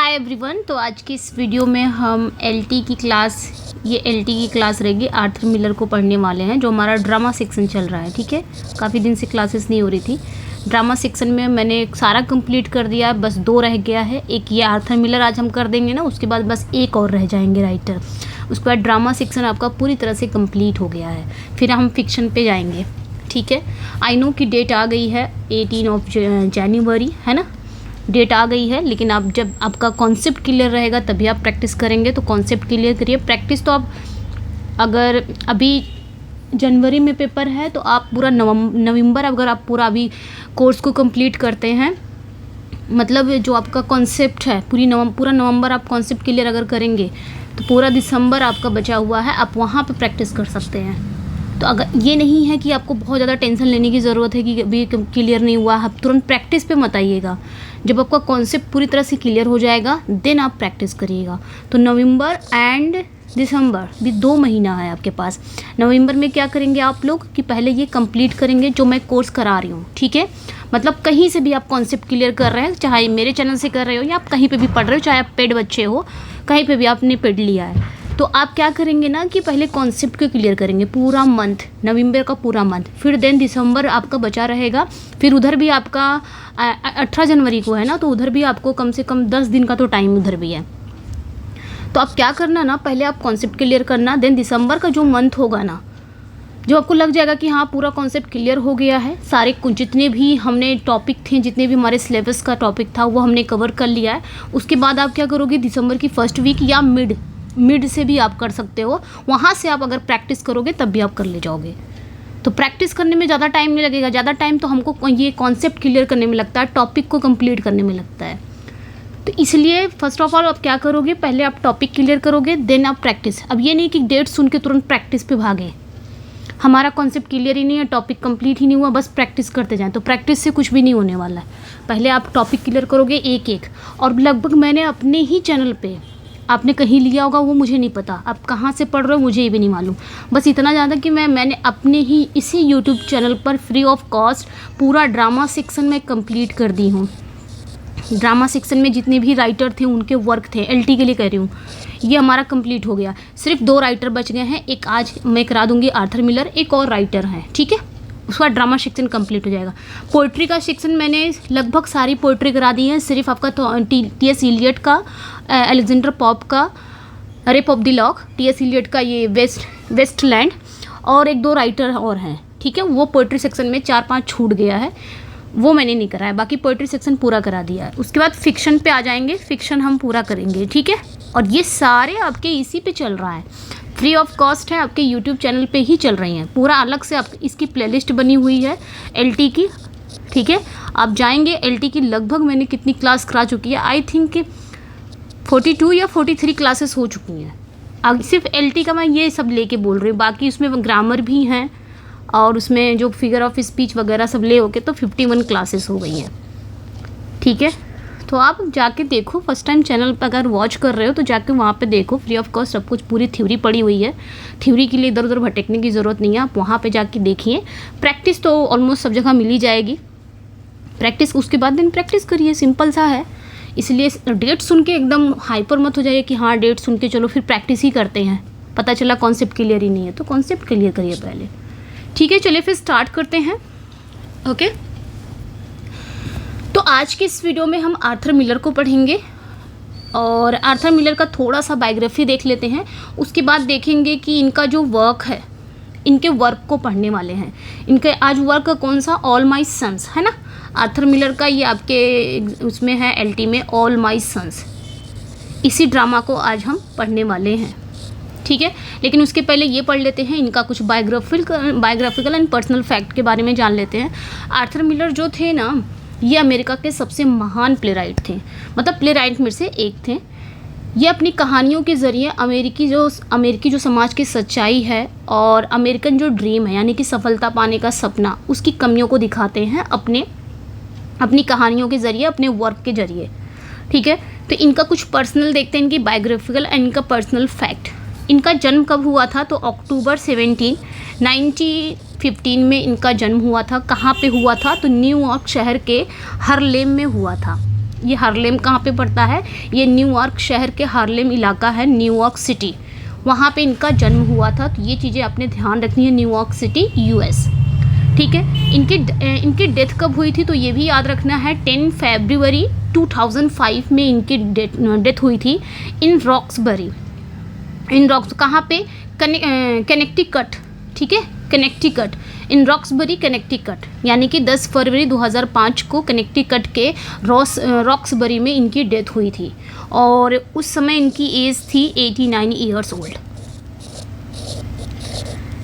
Hi everyone. तो आज की इस वीडियो में हम एलटी की क्लास रहेगी आर्थर मिलर को पढ़ने वाले हैं, जो हमारा ड्रामा सेक्शन चल रहा है। ठीक है, काफ़ी दिन से क्लासेस नहीं हो रही थी। ड्रामा सेक्शन में मैंने सारा कंप्लीट कर दिया, बस 2 रह गया है। एक ये आर्थर मिलर आज हम कर देंगे ना, उसके बाद बस एक और रह जाएंगे राइटर। उसके बाद ड्रामा सेक्शन आपका पूरी तरह से कंप्लीट हो गया है, फिर हम फिक्शन पे जाएंगे। ठीक है, आई नो कि डेट आ गई है 18 जनवरी, है ना, डेट आ गई है। लेकिन आप जब आपका कॉन्सेप्ट क्लियर रहेगा तभी आप प्रैक्टिस करेंगे। तो कॉन्सेप्ट क्लियर करिए। प्रैक्टिस तो आप अगर अभी जनवरी में पेपर है तो आप पूरा नवंबर अगर आप पूरा अभी कोर्स को कंप्लीट करते हैं, मतलब जो आपका कॉन्सेप्ट है पूरा नवंबर आप कॉन्सेप्ट क्लियर अगर करेंगे तो पूरा दिसंबर आपका बचा हुआ है, आप वहाँ पे प्रैक्टिस कर सकते हैं। तो अगर ये नहीं है कि आपको बहुत ज़्यादा टेंशन लेने की ज़रूरत है कि अभी क्लियर नहीं हुआ, आप तुरंत प्रैक्टिस पे मत आइएगा। जब आपका कॉन्सेप्ट पूरी तरह से क्लियर हो जाएगा देन आप प्रैक्टिस करिएगा। तो नवंबर एंड दिसंबर भी 2 महीना है आपके पास। नवंबर में क्या करेंगे आप लोग कि पहले ये कंप्लीट करेंगे जो मैं कोर्स करा रही हूँ। ठीक है, मतलब कहीं से भी आप कॉन्सेप्ट क्लियर कर रहे हैं, चाहे मेरे चैनल से कर रहे हो या आप कहीं पे भी पढ़ रहे हो, चाहे आप पेड बच्चे हो, कहीं पे भी आपने पेड लिया है, तो आप क्या करेंगे ना कि पहले कॉन्सेप्ट को क्लियर करेंगे पूरा मंथ, नवंबर का पूरा मंथ, फिर देन दिसंबर आपका बचा रहेगा। फिर उधर भी आपका 18 जनवरी को है ना, तो उधर भी आपको कम से कम 10 दिन का तो टाइम उधर भी है। तो आप क्या करना ना, पहले आप कॉन्सेप्ट क्लियर करना, देन दिसंबर का जो मंथ होगा ना, जो आपको लग जाएगा कि हाँ पूरा कॉन्सेप्ट क्लियर हो गया है, सारे जितने भी हमने टॉपिक थे, जितने भी हमारे सिलेबस का टॉपिक था वो हमने कवर कर लिया है। उसके बाद आप क्या करोगे, दिसंबर की फर्स्ट वीक या मिड से भी आप कर सकते हो, वहाँ से आप अगर प्रैक्टिस करोगे तब भी आप कर ले जाओगे। तो प्रैक्टिस करने में ज़्यादा टाइम नहीं लगेगा, ज़्यादा टाइम तो हमको ये कॉन्सेप्ट क्लियर करने में लगता है, टॉपिक को कंप्लीट करने में लगता है। तो इसलिए फर्स्ट ऑफ ऑल आप क्या करोगे, पहले आप टॉपिक क्लियर करोगे देन आप प्रैक्टिस। अब ये नहीं कि डेट सुन के तुरंत प्रैक्टिस पे भागें, हमारा कॉन्सेप्ट क्लियर ही नहीं है, टॉपिक कंप्लीट ही नहीं हुआ, बस प्रैक्टिस करते जाएं, तो प्रैक्टिस से कुछ भी नहीं होने वाला है। पहले आप टॉपिक क्लियर करोगे एक एक, और लगभग मैंने अपने ही चैनल पे, आपने कहीं लिया होगा वो मुझे नहीं पता, आप कहाँ से पढ़ रहे हो मुझे भी नहीं मालूम, बस इतना ज़्यादा कि मैंने अपने ही इसी यूट्यूब चैनल पर फ्री ऑफ कॉस्ट पूरा ड्रामा सेक्शन में कंप्लीट कर दी हूँ। ड्रामा सेक्शन में जितने भी राइटर थे उनके वर्क थे, एलटी के लिए कह रही हूँ, ये हमारा कंप्लीट हो गया। सिर्फ 2 राइटर बच गए हैं, एक आज मैं करा दूँगी आर्थर मिलर, एक और राइटर हैं। ठीक है, उसके बाद ड्रामा सेक्शन कंप्लीट हो जाएगा। पोइट्री का सेक्शन मैंने लगभग सारी पोइट्री करा दी है, सिर्फ आपका टी.एस. इलियट का, अलेक्जेंडर पॉप का rape of the lock, T S. Eliot का ये वेस्टलैंड, और 1-2 राइटर और हैं। ठीक है, वो पोइट्री सेक्शन में 4-5 छूट गया है, वो मैंने नहीं कराया, बाकी पोइट्री सेक्शन पूरा करा दिया है। उसके बाद फिक्शन पे आ जाएंगे, फिक्शन हम पूरा करेंगे। ठीक है, और ये सारे आपके इसी पे चल रहा है, फ्री ऑफ कॉस्ट है, आपके यूट्यूब चैनल पे ही चल रही हैं। पूरा अलग से आप इसकी प्लेलिस्ट बनी हुई है एलटी की। ठीक है, आप जाएंगे, एलटी की लगभग मैंने कितनी क्लास करा चुकी है, आई थिंक 42 या 43 क्लासेस हो चुकी हैं। अब सिर्फ एलटी का मैं ये सब लेके बोल रही हूँ, बाकी उसमें ग्रामर भी हैं और उसमें जो फिगर ऑफ स्पीच वगैरह सब ले होके तो 51 क्लासेस हो गई हैं। ठीक है, तो आप जाके देखो, फर्स्ट टाइम चैनल पर अगर वॉच कर रहे हो तो जाके वहाँ पे देखो, फ्री ऑफ कॉस्ट सब कुछ पूरी थ्योरी पड़ी हुई है। थ्योरी के लिए इधर उधर भटकने की ज़रूरत नहीं है, आप वहाँ पे जाके देखिए। प्रैक्टिस तो ऑलमोस्ट सब जगह मिल ही जाएगी, प्रैक्टिस उसके बाद दिन प्रैक्टिस करिए, सिंपल सा है। इसलिए डेट सुन के एकदम हाइपर मत हो जाइए कि हाँ डेट सुन के चलो फिर प्रैक्टिस ही करते हैं, पता चला कॉन्सेप्ट क्लियर ही नहीं है। तो कॉन्सेप्ट क्लियर करिए पहले। ठीक है, चलिए फिर स्टार्ट करते हैं। ओके, तो आज की इस वीडियो में हम आर्थर मिलर को पढ़ेंगे और आर्थर मिलर का थोड़ा सा बायोग्राफी देख लेते हैं। उसके बाद देखेंगे कि इनका जो वर्क है, इनके वर्क को पढ़ने वाले हैं। इनके आज वर्क कौन सा, ऑल माई सन्स, है ना, आर्थर मिलर का ये आपके उसमें है एलटी में, ऑल माई सन्स। इसी ड्रामा को आज हम पढ़ने वाले हैं। ठीक है, लेकिन उसके पहले ये पढ़ लेते हैं, इनका कुछ बायोग्राफिकल एंड पर्सनल फैक्ट के बारे में जान लेते हैं। आर्थर मिलर जो थे ना, ये अमेरिका के सबसे महान प्लेराइट थे, मतलब प्लेराइट में से एक थे। ये अपनी कहानियों के ज़रिए अमेरिकी जो समाज की सच्चाई है और अमेरिकन जो ड्रीम है, यानी कि सफलता पाने का सपना, उसकी कमियों को दिखाते हैं अपनी कहानियों के ज़रिए, अपने वर्क के ज़रिए। ठीक है, तो इनका कुछ पर्सनल देखते हैं, इनकी बायोग्राफिकल एंड इनका पर्सनल फैक्ट। इनका जन्म कब हुआ था, तो अक्टूबर 17, 1915 में इनका जन्म हुआ था। कहाँ पे हुआ था, तो न्यूयॉर्क शहर के हार्लेम में हुआ था। ये हार्लेम कहाँ पे पड़ता है? ये न्यूयॉर्क शहर के हार्लेम इलाका है, न्यूयॉर्क सिटी, वहाँ पे इनका जन्म हुआ था। तो ये चीज़ें आपने ध्यान रखनी है, न्यूयॉर्क सिटी यूएस। ठीक है, इनकी डेथ कब हुई थी? तो ये भी याद रखना है, 10 फरवरी 2005 में इनकी डेथ हुई थी इन रॉक्सबरी। कहाँ पे? कनेक्टिकट। ठीक है, कनेक्टिकट, इन रॉक्सबरी कनेक्टिकट, यानी कि 10 फरवरी 2005 को कनेक्टिकट के रॉक्सबरी में इनकी डेथ हुई थी और उस समय इनकी एज थी 89 ईयर्स ओल्ड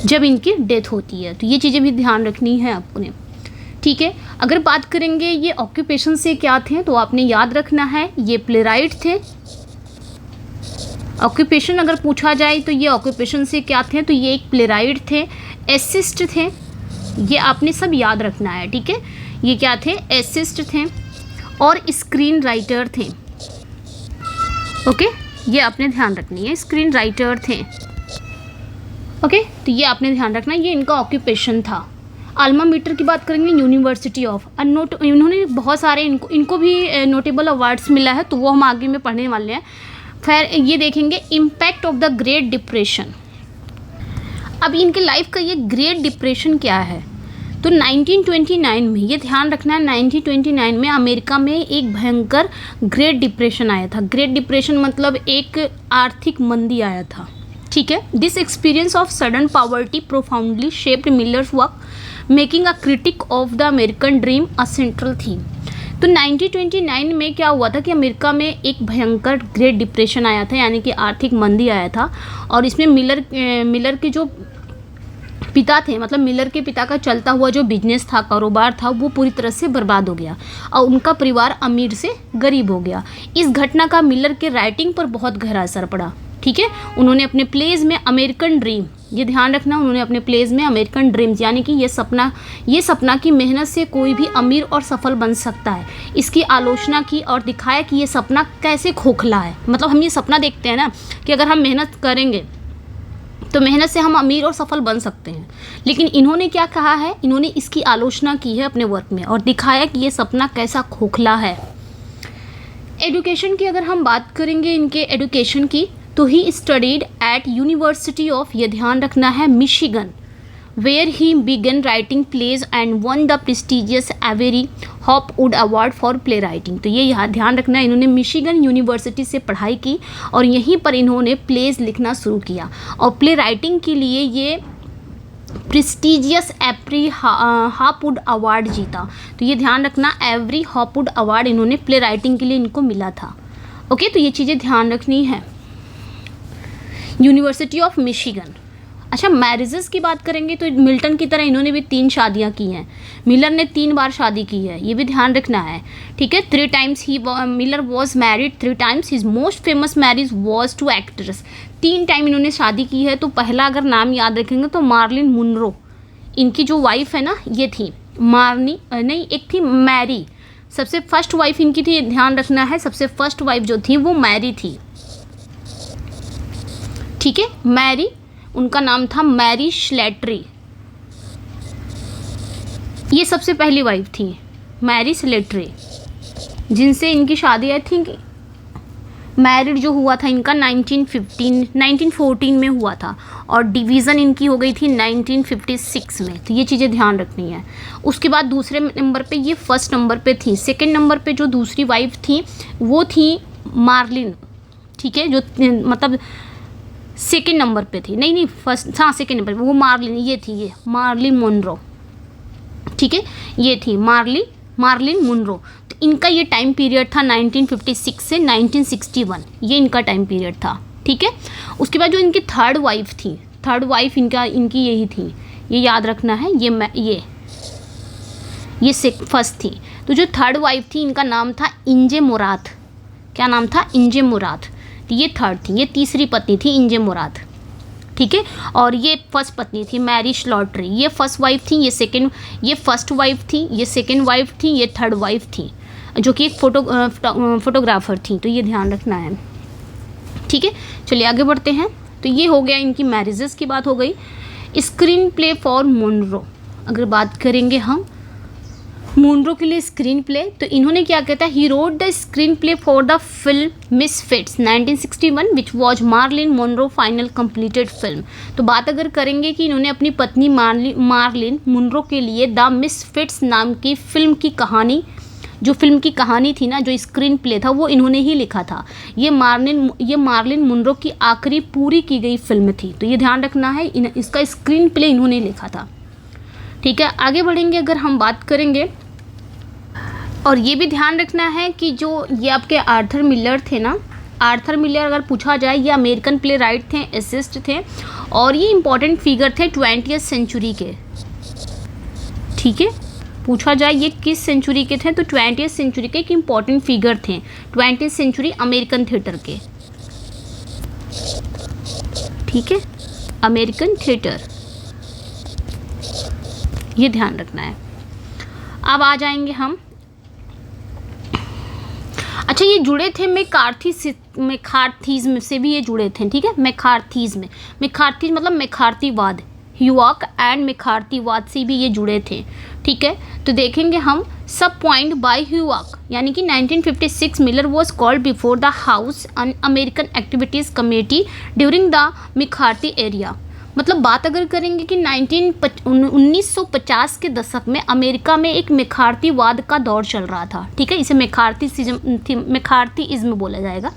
जब इनकी डेथ होती है। तो ये चीज़ें भी ध्यान रखनी है आपने। ठीक है, अगर बात करेंगे ये ऑक्यूपेशन से क्या थे, तो आपने याद रखना है ये प्लेराइट थे। ऑक्यूपेशन अगर पूछा जाए तो ये ऑक्यूपेशन से क्या थे, तो ये एक प्लेराइट थे, एसिस्ट थे, ये आपने सब याद रखना है। ठीक है, ये क्या थे? एसिस्ट थे और स्क्रीन राइटर थे। ओके, ये आपने ध्यान रखनी है, स्क्रीन राइटर थे। ओके, तो ये आपने ध्यान रखना, ये इनका ऑक्यूपेशन था। अल्मा मीटर की बात करेंगे, यूनिवर्सिटी ऑफ इन्होंने बहुत सारे इनको भी नोटेबल अवार्ड्स मिला है, तो वो हम आगे में पढ़ने वाले हैं। फिर ये देखेंगे impact of the great depression. अब इनके लाइफ का ये ग्रेट डिप्रेशन क्या है? तो 1929 में, ये ध्यान रखना है, 1929 में अमेरिका में एक भयंकर ग्रेट डिप्रेशन आया था। ग्रेट डिप्रेशन मतलब एक आर्थिक मंदी आया था। ठीक है, this experience of sudden poverty profoundly shaped millers work, making a critic of the American dream a central theme. तो 1929 में क्या हुआ था कि अमेरिका में एक भयंकर ग्रेट डिप्रेशन आया था, यानी कि आर्थिक मंदी आया था, और इसमें मिलर के जो पिता थे, मतलब मिलर के पिता का चलता हुआ जो बिजनेस था, कारोबार था, वो पूरी तरह से बर्बाद हो गया और उनका परिवार अमीर से गरीब हो गया। इस घटना का मिलर के राइटिंग पर बहुत गहरा असर पड़ा। ठीक है, उन्होंने अपने प्लेज में अमेरिकन ड्रीम, ये ध्यान रखना, उन्होंने अपने प्लेज में अमेरिकन ड्रीम्स, यानी कि ये सपना की मेहनत से कोई भी अमीर और सफल बन सकता है, इसकी आलोचना की और दिखाया कि ये सपना कैसे खोखला है। मतलब हम ये सपना देखते हैं ना कि अगर हम मेहनत करेंगे तो मेहनत से हम अमीर और सफल बन सकते हैं, लेकिन इन्होंने क्या कहा है, इन्होंने इसकी आलोचना की है अपने वर्क में और दिखाया कि ये सपना कैसा खोखला है। एजुकेशन की अगर हम बात करेंगे इनके एजुकेशन की, तो ही स्टडीड एट यूनिवर्सिटी ऑफ, ये ध्यान रखना है, Michigan, where he began writing plays and won the prestigious Avery Hopwood award for play writing. तो ये यहाँ ध्यान रखना है, इन्होंने मिशिगन यूनिवर्सिटी से पढ़ाई की और यहीं पर इन्होंने प्लेज लिखना शुरू किया और प्ले राइटिंग के लिए ये प्रेस्टिजियस एवरी हॉपवुड अवार्ड जीता। तो ये ध्यान रखना, एवरी हॉपवुड अवार्ड इन्होंने प्ले राइटिंग के लिए इनको मिला था। ओके, तो ये चीज़ें ध्यान रखनी है। University of Michigan. अच्छा, मैरिजेस की बात करेंगे तो मिल्टन की तरह इन्होंने भी 3 शादियां की हैं। मिलर ने 3 बार शादी की है, ये भी ध्यान रखना है। ठीक है, 3 times Miller was married 3 times, his most famous marriage was to actress. 3 time इन्होंने शादी की है। तो पहला अगर नाम याद रखेंगे तो मार्लिन मुनरो, इनकी जो वाइफ है ना, ये थी एक थी मैरी। सबसे फर्स्ट वाइफ इनकी थी, ध्यान रखना है, सबसे फर्स्ट वाइफ जो थी वो मैरी थी। ठीक है, मैरी, उनका नाम था मैरी स्लेटरी, ये सबसे पहली वाइफ थी मैरी स्लेटरी, जिनसे इनकी शादी आई थिंक मैरिड जो हुआ था इनका 1914 में हुआ था और डिवीज़न इनकी हो गई थी 1956 में। तो ये चीज़ें ध्यान रखनी है। उसके बाद दूसरे नंबर पे ये फर्स्ट नंबर पे थी। सेकंड नंबर पे जो दूसरी वाइफ थी वो थी मार्लिन। ठीक है, जो मतलब सेकेंड नंबर पे थी, नहीं फर्स्ट, हाँ सेकेंड नंबर पे वो मार्लिन, ये थी, ये मार्लिन मुनरो। ठीक है, ये थी मार्लिन मुनरो। तो इनका ये टाइम पीरियड था 1956 से 1961, ये इनका टाइम पीरियड था। ठीक है, उसके बाद जो इनकी थर्ड वाइफ थी, थर्ड वाइफ इनकी यही थी, ये याद रखना है, ये फर्स्ट थी। तो जो थर्ड वाइफ थी इनका नाम था इंजे मुराद। क्या नाम था? इंजे मुराद। ये थर्ड थी, ये तीसरी पत्नी थी इंजे मुराद। ठीक है, और ये फर्स्ट पत्नी थी मैरी स्लॉटरी। ये फर्स्ट वाइफ थी, ये फर्स्ट वाइफ थी, ये सेकंड वाइफ थी, ये थर्ड वाइफ थी, जो कि एक फोटोग्राफर थी। तो ये ध्यान रखना है। ठीक है, चलिए आगे बढ़ते हैं। तो ये हो गया, इनकी मैरिजेस की बात हो गई। स्क्रीन प्ले फॉर मुनरो अगर बात करेंगे हम, मुनरो के लिए स्क्रीन प्ले, तो इन्होंने क्या कहता है, he wrote the screenplay for the film Misfits 1961 which was Marilyn Monroe final completed film. तो बात अगर करेंगे कि इन्होंने अपनी पत्नी मार्लिन मोनरो के लिए द मिसफिट्स नाम की फिल्म की कहानी, जो फिल्म की कहानी थी ना, जो स्क्रीन प्ले था, वो इन्होंने ही लिखा था। ये मार्लिन मोनरो की आखिरी पूरी की गई फिल्म थी, तो ये ध्यान रखना है, इसका स्क्रीन प्ले इन्होंने लिखा था। ठीक है, आगे बढ़ेंगे अगर हम बात करेंगे, और ये भी ध्यान रखना है कि जो ये आपके आर्थर मिलर थे ना, आर्थर मिलर अगर पूछा जाए, ये अमेरिकन प्ले राइट थे, एसिस्ट थे, और ये इंपॉर्टेंट फिगर थे 20वीं सेंचुरी के। ठीक है, पूछा जाए ये किस सेंचुरी के थे, तो 20वीं सेंचुरी के एक इंपॉर्टेंट फिगर थे, 20वीं सेंचुरी अमेरिकन थिएटर के। ठीक है, अमेरिकन थिएटर, ये ध्यान रखना है। अब आ जाएंगे हम, अच्छा ये जुड़े थे मैकार्थीज़्म से भी ये जुड़े थे। ठीक है, मैकार्थीज़्म मतलब मैकार्थीवाद, ह्यूआक एंड मैकार्थीवाद से भी ये जुड़े थे। ठीक है, तो देखेंगे हम सब पॉइंट बाय ह्यूआक, यानी कि 1956 Miller was called before the house an American activities committee during the McCarthy area. मतलब बात अगर करेंगे कि 1950 के दशक में अमेरिका में एक मैकार्थीवाद का दौर चल रहा था। ठीक है, इसे मैकार्थीइज्म बोला जाएगा,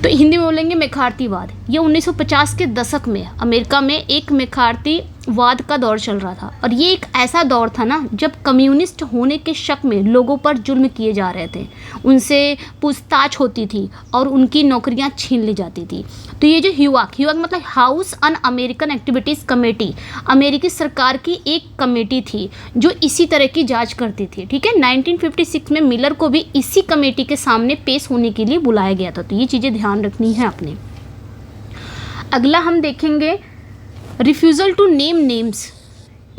तो हिंदी में बोलेंगे मैकार्थीवाद। ये 1950 के दशक में अमेरिका में एक मैकार्थीवाद का दौर चल रहा था, और ये एक ऐसा दौर था ना जब कम्युनिस्ट होने के शक में लोगों पर जुल्म किए जा रहे थे, उनसे पूछताछ होती थी और उनकी नौकरियां छीन ली जाती थी। तो ये जो ह्यूआक मतलब हाउस अन अमेरिकन एक्टिविटीज़ कमेटी, अमेरिकी सरकार की एक कमेटी थी जो इसी तरह की जांच करती थी। ठीक है, 1956 में मिलर को भी इसी कमेटी के सामने पेश होने के लिए बुलाया गया था, तो ये चीज़ें ध्यान रखनी है आपने। अगला हम देखेंगे रिफ्यूज़ल टू नेम नेम्स।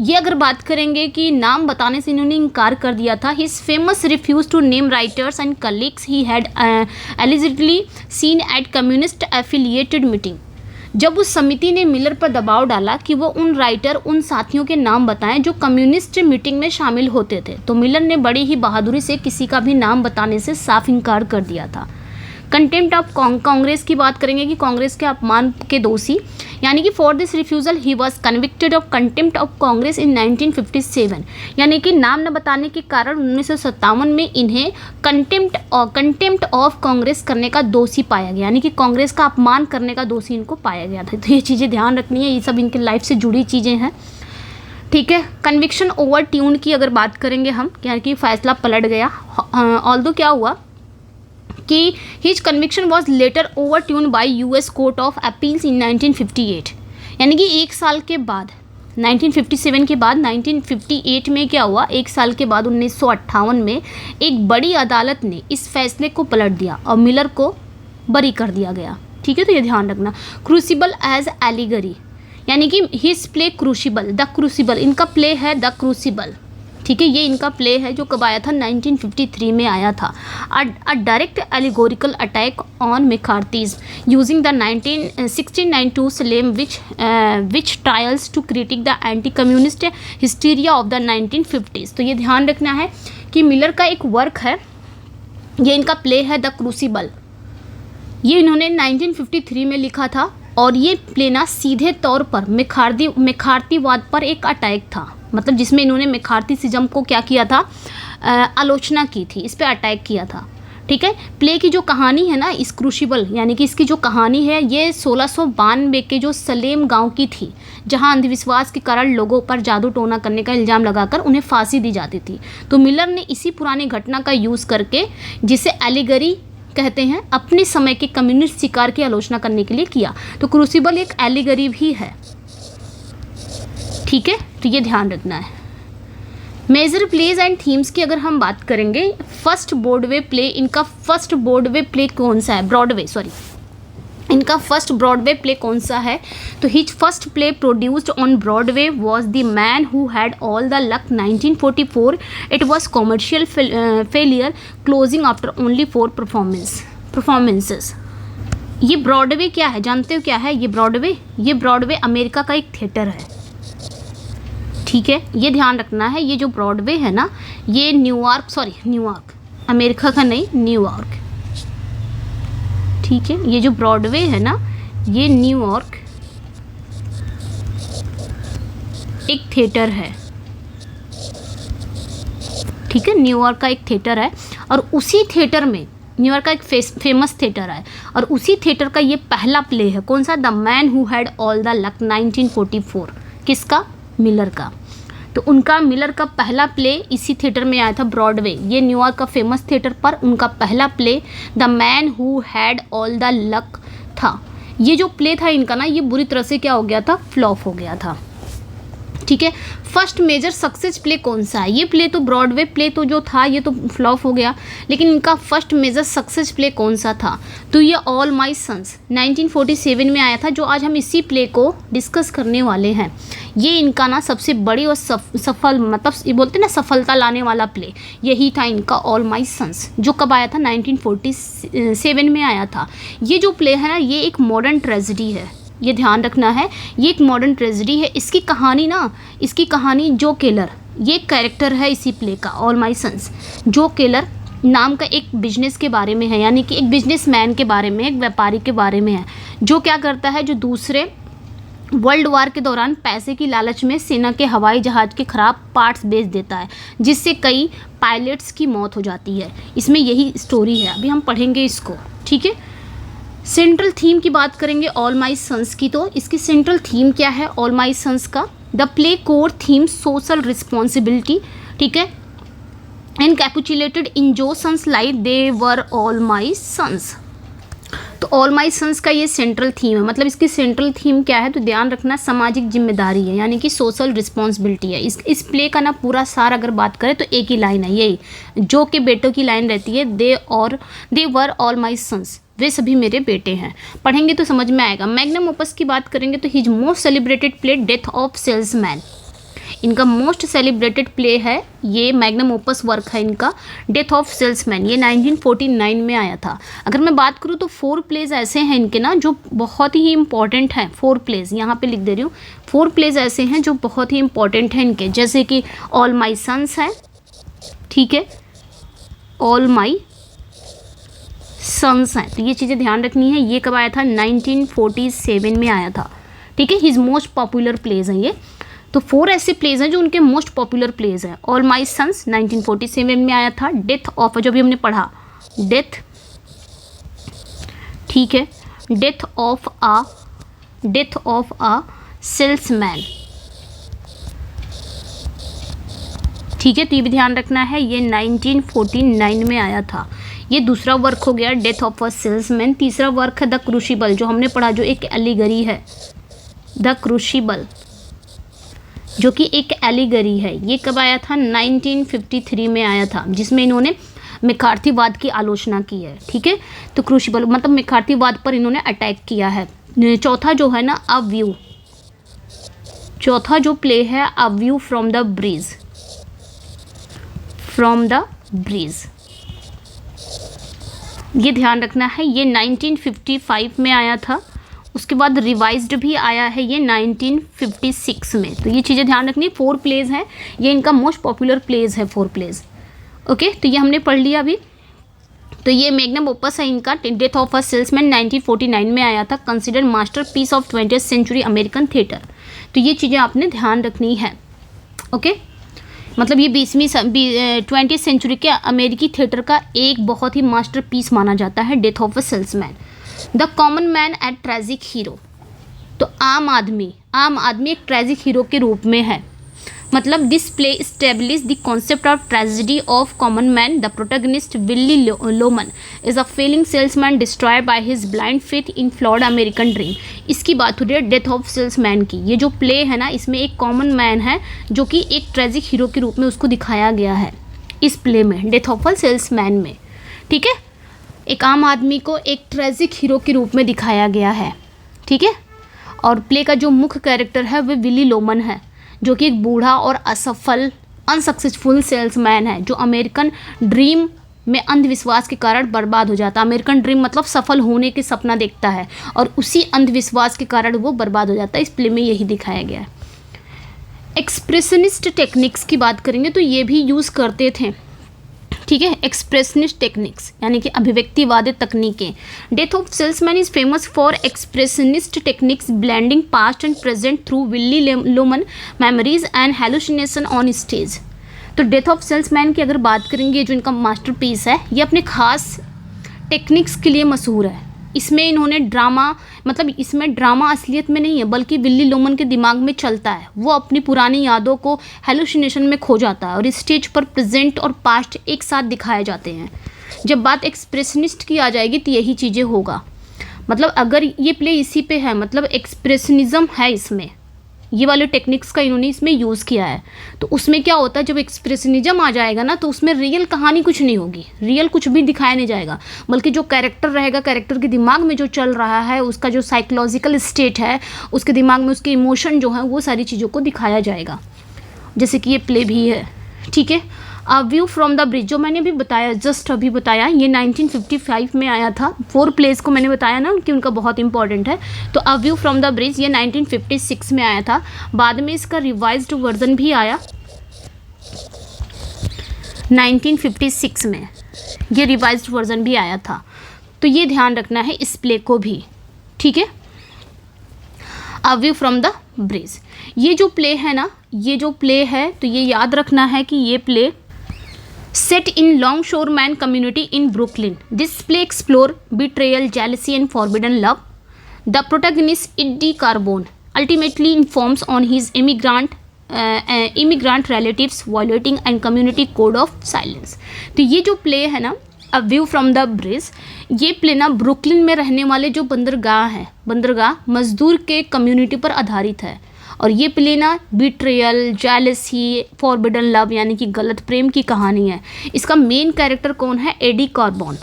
ये अगर बात करेंगे कि नाम बताने से इन्होंने इनकार कर दिया था। His famous refuse to name writers and colleagues he had allegedly seen at communist affiliated meeting. जब उस समिति ने मिलर पर दबाव डाला कि वो उन राइटर, उन साथियों के नाम बताएं जो कम्युनिस्ट मीटिंग में शामिल होते थे, तो मिलर ने बड़ी ही बहादुरी से किसी का भी नाम बताने से साफ इनकार कर दिया था। कंटेम्प्ट ऑफ कांग्रेस की बात करेंगे कि कांग्रेस के अपमान के दोषी, यानी कि for this refusal he was convicted of contempt of Congress in 1957, यानी कि नाम न बताने के कारण 1957 में इन्हें कंटेम्प्ट ऑफ कांग्रेस करने का दोषी पाया गया, यानी कि कांग्रेस का अपमान करने का दोषी इनको पाया गया था। तो ये चीज़ें ध्यान रखनी है, ये सब इनके लाइफ से जुड़ी चीज़ें हैं। ठीक है, कन्विक्शन ओवर ट्यून की अगर बात करेंगे हम, यानी कि फैसला पलट गया। ऑल्दो क्या हुआ कि his conviction was later overturned by US court of appeals in 1958, यानी कि एक साल के बाद 1957 के बाद 1958 में क्या हुआ, एक साल के बाद 1958 में एक बड़ी अदालत ने इस फैसले को पलट दिया और मिलर को बरी कर दिया गया। ठीक है, तो ये ध्यान रखना। क्रूसिबल एज एलिगरी, यानी कि his play crucible, the crucible, इनका प्ले है द क्रूसिबल। ठीक है, ये इनका प्ले है जो कब आया था, 1953 में आया था। A direct allegorical attack on McCarthyism using the 1692 Salem witch trials to critique the anti communist hysteria of the 1950s। तो ये ध्यान रखना है कि मिलर का एक वर्क है, ये इनका प्ले है द क्रूसिबल, ये इन्होंने 1953 में लिखा था, और ये प्ले ना सीधे तौर पर मैकार्थीवाद पर एक अटैक था, मतलब जिसमें इन्होंने मैकार्थीसिज्म को क्या किया था, आलोचना की थी, इस पर अटैक किया था। ठीक है, प्ले की जो कहानी है ना, इस क्रूसिबल, यानी कि इसकी जो कहानी है, ये 1692 के जो सलेम गांव की थी, जहां अंधविश्वास के कारण लोगों पर जादू टोना करने का इल्ज़ाम लगाकर उन्हें फांसी दी जाती थी। तो मिलर ने इसी पुरानी घटना का यूज़ करके, जिसे एलिगरी कहते हैं, अपने समय के कम्युनिस्ट शिकार की आलोचना करने के लिए किया। तो क्रूसिबल एक एलिगरी भी है। ठीक है, तो ये ध्यान रखना है। मेजर प्लेज एंड थीम्स की अगर हम बात करेंगे, फर्स्ट ब्रॉडवे प्ले, इनका फर्स्ट ब्रॉडवे प्ले कौन सा है, इनका फर्स्ट ब्रॉडवे प्ले कौन सा है, तो his first play produced on Broadway was the man who had all the luck 1944। It was commercial failure closing after only 4 performances. ये ब्रॉडवे क्या है, जानते हो क्या है ये ब्रॉडवे? ये ब्रॉडवे अमेरिका का एक थिएटर है। ठीक है, ये ध्यान रखना है, ये जो ब्रॉडवे है ना, ये न्यूयॉर्क, अमेरिका का नहीं, न्यूयॉर्क, ठीक है। ये जो ब्रॉडवे है ना, ये न्यूयॉर्क एक थिएटर है, ठीक है, न्यूयॉर्क का एक थिएटर है। और उसी थिएटर में, न्यूयॉर्क का एक फेमस थिएटर है, और उसी थिएटर का ये पहला प्ले है। कौन सा? The man who had all the luck, 1944। किसका? मिलर का। तो उनका मिलर का पहला प्ले इसी थिएटर में आया था, ब्रॉडवे। ये न्यूयॉर्क का फेमस थिएटर पर उनका पहला play the man who had all the luck था। ये जो प्ले था इनका ना, ये बुरी तरह से क्या हो गया था? फ्लॉप हो गया था, ठीक है। फर्स्ट मेजर सक्सेस प्ले कौन सा है? ये प्ले तो ब्रॉडवे प्ले तो जो था ये तो फ्लॉप हो गया, लेकिन इनका फर्स्ट मेजर सक्सेस प्ले कौन सा था? तो ये ऑल माई सन्स 1947 में आया था, जो आज हम इसी प्ले को डिस्कस करने वाले हैं। ये इनका ना सबसे बड़ी और सफल, मतलब ये बोलते ना सफलता लाने वाला प्ले, यही था इनका ऑल माई सन्स, जो कब आया था? 1947 में आया था। ये जो प्ले है ना, ये एक मॉडर्न ट्रेजेडी है, ये ध्यान रखना है, ये एक मॉडर्न ट्रेजेडी है। इसकी कहानी जो केलर, ये कैरेक्टर है इसी प्ले का, ऑल माई सन्स। जो केलर नाम का एक बिजनेस के बारे में है, यानी कि एक बिजनेसमैन के बारे में, एक व्यापारी के बारे में है, जो क्या करता है, जो दूसरे वर्ल्ड वार के दौरान पैसे की लालच में सेना के हवाई जहाज़ के ख़राब पार्ट्स बेच देता है, जिससे कई पायलट्स की मौत हो जाती है। इसमें यही स्टोरी है, अभी हम पढ़ेंगे इसको, ठीक है। सेंट्रल थीम की बात करेंगे ऑल माई सन्स की, तो इसकी सेंट्रल थीम क्या है ऑल माई सन्स का? The play core theme social responsibility, ठीक है, encapsulated in Joe sons life they were all my sons. तो ऑल माई सन्स का ये सेंट्रल थीम है, मतलब इसकी सेंट्रल थीम क्या है? तो ध्यान रखना, सामाजिक जिम्मेदारी है, यानी कि सोशल रिस्पॉन्सिबिलिटी है। इस प्ले का ना पूरा सार अगर बात करें तो एक ही लाइन है, यही जो के बेटों की लाइन रहती है, दे वर ऑल माई सन्स, वे सभी मेरे बेटे हैं। पढ़ेंगे तो समझ में आएगा। मैग्नम ओपस की बात करेंगे तो his most celebrated play death of salesman, इनका मोस्ट सेलिब्रेटेड प्ले है, ये मैग्नम ओपस वर्क है इनका, डेथ ऑफ सेल्समैन। ये 1949 में आया था। अगर मैं बात करूँ तो 4 प्लेज ऐसे हैं इनके ना, जो बहुत ही इंपॉर्टेंट हैं। 4 प्लेज यहाँ पे लिख दे रही हूँ, 4 प्लेज ऐसे हैं जो बहुत ही इंपॉर्टेंट हैं इनके, जैसे कि ऑल माई सन्स है, ठीक है, ऑल माई सन्स हैं। तो ये चीज़ें ध्यान रखनी है। ये कब आया था? 1947 में आया था, ठीक है। हिज मोस्ट पॉपुलर प्लेज हैं ये। तो 4 ऐसे प्लेज हैं जो उनके मोस्ट पॉपुलर प्लेज हैं। ऑल माई सन्स 1947 में आया था। डेथ ऑफ, जो भी हमने पढ़ा, डेथ, ठीक है, डेथ ऑफ अ सेल्समैन, ठीक है। तो ये भी ध्यान रखना है, ये 1949 में आया था। ये दूसरा वर्क हो गया, डेथ ऑफ अ सेल्समैन। तीसरा वर्क है द क्रूशिबल, जो हमने पढ़ा, जो एक एलिगरी है, द क्रूशिबल, जो कि एक एलिगरी है। ये कब आया था? 1953 में आया था, जिसमें इन्होंने मैकार्थीवाद की आलोचना की है, ठीक है। तो क्रूशिबल मतलब मैकार्थीवाद पर इन्होंने अटैक किया है। चौथा जो है ना, अ व्यू, चौथा जो प्ले है, a view from the bridge, ये ध्यान रखना है। ये 1955 में आया था। उसके बाद रिवाइज्ड भी आया है ये 1956 में। तो ये चीज़ें ध्यान रखनी। 4 प्लेज हैं, ये इनका मोस्ट पॉपुलर प्लेज है, 4 प्लेज, ओके। तो ये हमने पढ़ लिया अभी। तो ये मैग्नम ओपस है इनका, डेथ ऑफ अ सेल्समैन 1949 में आया था, considered masterpiece of 20th century American theatre. तो ये चीज़ें आपने ध्यान रखनी है, ओके। मतलब ये 20th सेंचुरी के अमेरिकी थिएटर का एक बहुत ही मास्टरपीस माना जाता है, death of a salesman. The common man eight tragic hero, तो आम आदमी एक ट्रेजिक हीरो के रूप में है। मतलब this play establish the concept of tragedy of common man. The protagonist Willy Loman is a failing salesman destroyed by his blind faith in flawed American dream. इसकी बात हो रही है डेथ ऑफ सेल्समैन की। ये जो प्ले है ना, इसमें एक कॉमन मैन है जो कि एक ट्रेजिक हीरो के रूप में उसको दिखाया गया है इस प्ले में, डेथ ऑफ अ सेल्समैन में, ठीक है। एक आम आदमी को एक ट्रेजिक हीरो के रूप में दिखाया गया है, ठीक है। और प्ले का जो मुख्य कैरेक्टर है वह विली लोमन है, जो कि एक बूढ़ा और असफल अनसक्सेसफुल सेल्समैन है, जो अमेरिकन ड्रीम में अंधविश्वास के कारण बर्बाद हो जाता है। अमेरिकन ड्रीम मतलब सफल होने के सपना देखता है और उसी अंधविश्वास के कारण वो बर्बाद हो जाता है। इस प्ले में यही दिखाया गया है। एक्सप्रेशनिस्ट टेक्निक्स की बात करेंगे तो ये भी यूज़ करते थे, ठीक है। एक्सप्रेशनिस्ट टेक्निक्स यानी कि अभिव्यक्तिवादी तकनीकें। Death of salesman is famous for expressionist techniques blending past and present through Willey Loman memories and hallucination on stage. तो डेथ ऑफ सेल्समैन की अगर बात करेंगे, जो इनका मास्टरपीस है, ये अपने खास टेक्निक्स के लिए मशहूर है। इसमें इन्होंने ड्रामा, मतलब इसमें ड्रामा असलियत में नहीं है बल्कि विल्ली लोमन के दिमाग में चलता है। वो अपनी पुरानी यादों को हेलुसिनेशन में खो जाता है और स्टेज पर प्रेजेंट और पास्ट एक साथ दिखाए जाते हैं। जब बात एक्सप्रेशनिस्ट की आ जाएगी तो यही चीज़ें होगा। मतलब अगर ये प्ले इसी पे है, मतलब एक्सप्रेशनिज्म है इसमें, ये वाले टेक्निक्स का इन्होंने इसमें यूज़ किया है। तो उसमें क्या होता है, जब एक्सप्रेशनिज्म आ जाएगा ना तो उसमें रियल कहानी कुछ नहीं होगी, रियल कुछ भी दिखाया नहीं जाएगा, बल्कि जो कैरेक्टर रहेगा, कैरेक्टर के दिमाग में जो चल रहा है, उसका जो साइकोलॉजिकल स्टेट है, उसके दिमाग में उसके इमोशन जो है, वो सारी चीज़ों को दिखाया जाएगा, जैसे कि ये प्ले भी है, ठीक है। A view from the bridge, जो मैंने अभी बताया, जस्ट अभी बताया, ये 1955 में आया था। 4 प्लेस को मैंने बताया ना कि उनका बहुत इंपॉर्टेंट है। तो a view from the bridge ये 1956 में आया था। बाद में इसका रिवाइज्ड वर्जन भी आया 1956 में, ये रिवाइज्ड वर्जन भी आया था। तो ये ध्यान रखना है इस प्ले को भी, ठीक है। A view from the bridge, ये जो प्ले है ना, ये जो प्ले है, तो ये याद रखना है कि ये play set in longshoreman community in Brooklyn. This play explore betrayal, jealousy and forbidden love. The protagonist Eddie Carbone ultimately informs on his immigrant relatives violating and community code of silence. तो ये जो play है ना, a view from the bridge, ये play ना Brooklyn में रहने वाले जो बंदरगाह है, बंदरगाह मजदूर के कम्युनिटी पर आधारित है। और ये प्ले ना बिट्रेयल, जेलसी, फॉरबिडन लव यानी कि गलत प्रेम की कहानी है। इसका मेन कैरेक्टर कौन है? Eddie Carbone.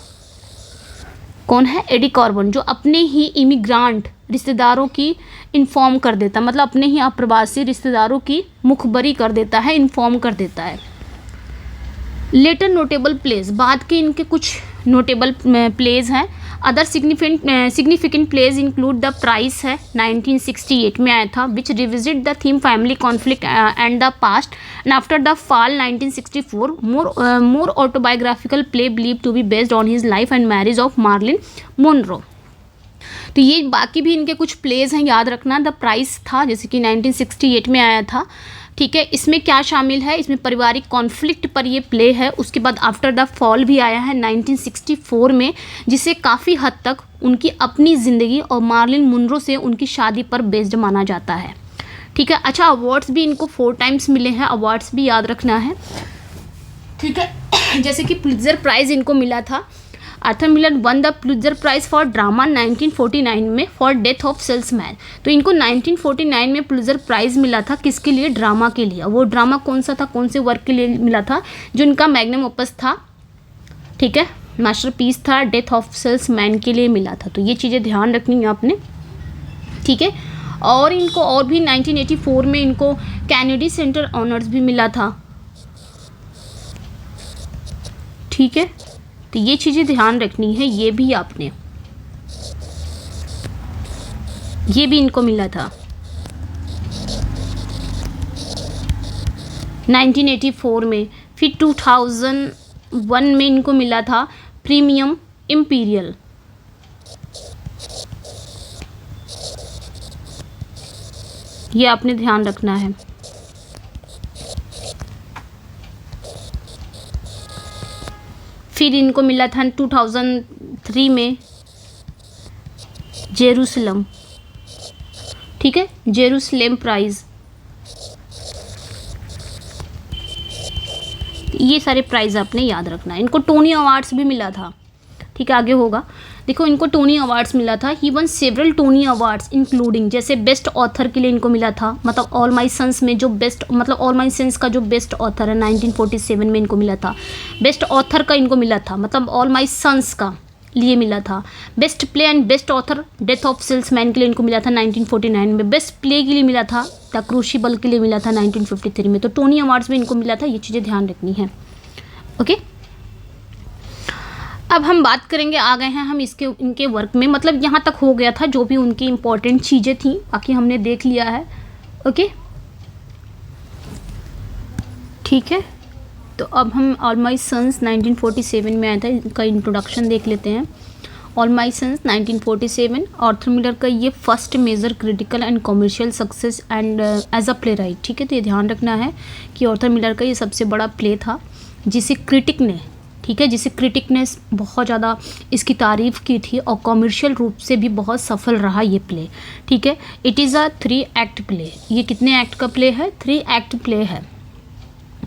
कौन है? एडी कॉर्बन, जो अपने ही इमिग्रांट रिश्तेदारों की इन्फॉर्म कर देता, मतलब अपने ही अप्रवासी रिश्तेदारों की मुखबरी कर देता है, इन्फॉर्म कर देता है। लेटर नोटेबल प्लेज, बाद के इनके कुछ नोटेबल प्लेज हैं। Other significant plays include the price है, 1968 में आया था, which revisit the theme family conflict and the past and after the fall 1964 more autobiographical play believe to be based on his life and marriage of Marilyn Monroe. तो ये बाकी भी इनके कुछ प्लेज हैं, याद रखना। द प्राइस था जैसे कि 1968 में आया था, ठीक है। इसमें क्या शामिल है? इसमें पारिवारिक कॉन्फ्लिक्ट पर ये प्ले है। उसके बाद आफ्टर द फॉल भी आया है 1964 में, जिसे काफ़ी हद तक उनकी अपनी ज़िंदगी और मार्लिन मुनरो से उनकी शादी पर बेस्ड माना जाता है, ठीक है। अच्छा, अवार्ड्स भी इनको 4 टाइम्स मिले हैं, अवार्ड्स भी याद रखना है, ठीक है। जैसे कि पुलित्ज़र प्राइज़ इनको मिला था। Arthur Miller one the Pulitzer prize for drama 1949 में फॉर डेथ ऑफ सेल्समैन। तो इनको 1949 में पुलित्ज़र प्राइज़ मिला था, किसके लिए? ड्रामा के लिए। वो ड्रामा कौन सा था, कौन से वर्क के लिए मिला था? जो इनका मैग्नम ओपस था, ठीक है, मास्टरपीस था, डेथ ऑफ सेल्समैन के लिए मिला था। तो ये चीज़ें ध्यान रखनी है आपने, ठीक है। और इनको और भी 1984 में इनको कैनेडी सेंटर ऑनर्स भी मिला था, ठीक है। तो ये चीज़ें ध्यान रखनी है, ये भी आपने, ये भी इनको मिला था 1984 में। फिर 2001 में इनको मिला था प्रीमियम इम्पीरियल। ये आपने ध्यान रखना है। फिर इनको मिला था 2003 में जेरूसलम, ठीक है, जेरूसलम प्राइज़। ये सारे प्राइज़ आपने याद रखना है। इनको टोनी अवार्ड्स भी मिला था, ठीक है, आगे होगा। देखो, इनको टोनी अवार्ड्स मिला था। He won several Tony awards including, जैसे बेस्ट ऑथर के लिए इनको मिला था, मतलब ऑल माई सन्स में जो बेस्ट, मतलब ऑल माई सन्स का जो बेस्ट ऑथर है 1947 में इनको मिला था। बेस्ट ऑथर का इनको मिला था, मतलब ऑल माई सन्स का लिए मिला था। Best play and best author death of salesman के लिए इनको मिला था 1949 में। बेस्ट प्ले के लिए मिला था, द क्रूशिबल के लिए मिला था 1953 में। तो टोनी अवार्ड्स में इनको मिला था, ये चीज़ें ध्यान रखनी है, ओके। अब हम बात करेंगे, आ गए हैं हम इसके इनके वर्क में, मतलब यहाँ तक हो गया था जो भी उनकी इम्पोर्टेंट चीज़ें थी, बाकी हमने देख लिया है, ओके। ठीक है, तो अब हम ऑल माई सन्स 1947 में आया था, इनका इंट्रोडक्शन देख लेते हैं। All my sons 1947 Arthur Miller का ये first major critical and commercial success and as a playwright. ठीक है, तो ये ध्यान रखना है कि आर्थर मिलर का ये सबसे बड़ा प्ले था जिसे क्रिटिक ने, ठीक है, जिसे क्रिटिक ने बहुत ज़्यादा इसकी तारीफ़ की थी और कॉमर्शियल रूप से भी बहुत सफल रहा ये प्ले। ठीक है, it is a 3 act play. ये कितने एक्ट का प्ले है? 3 एक्ट प्ले है,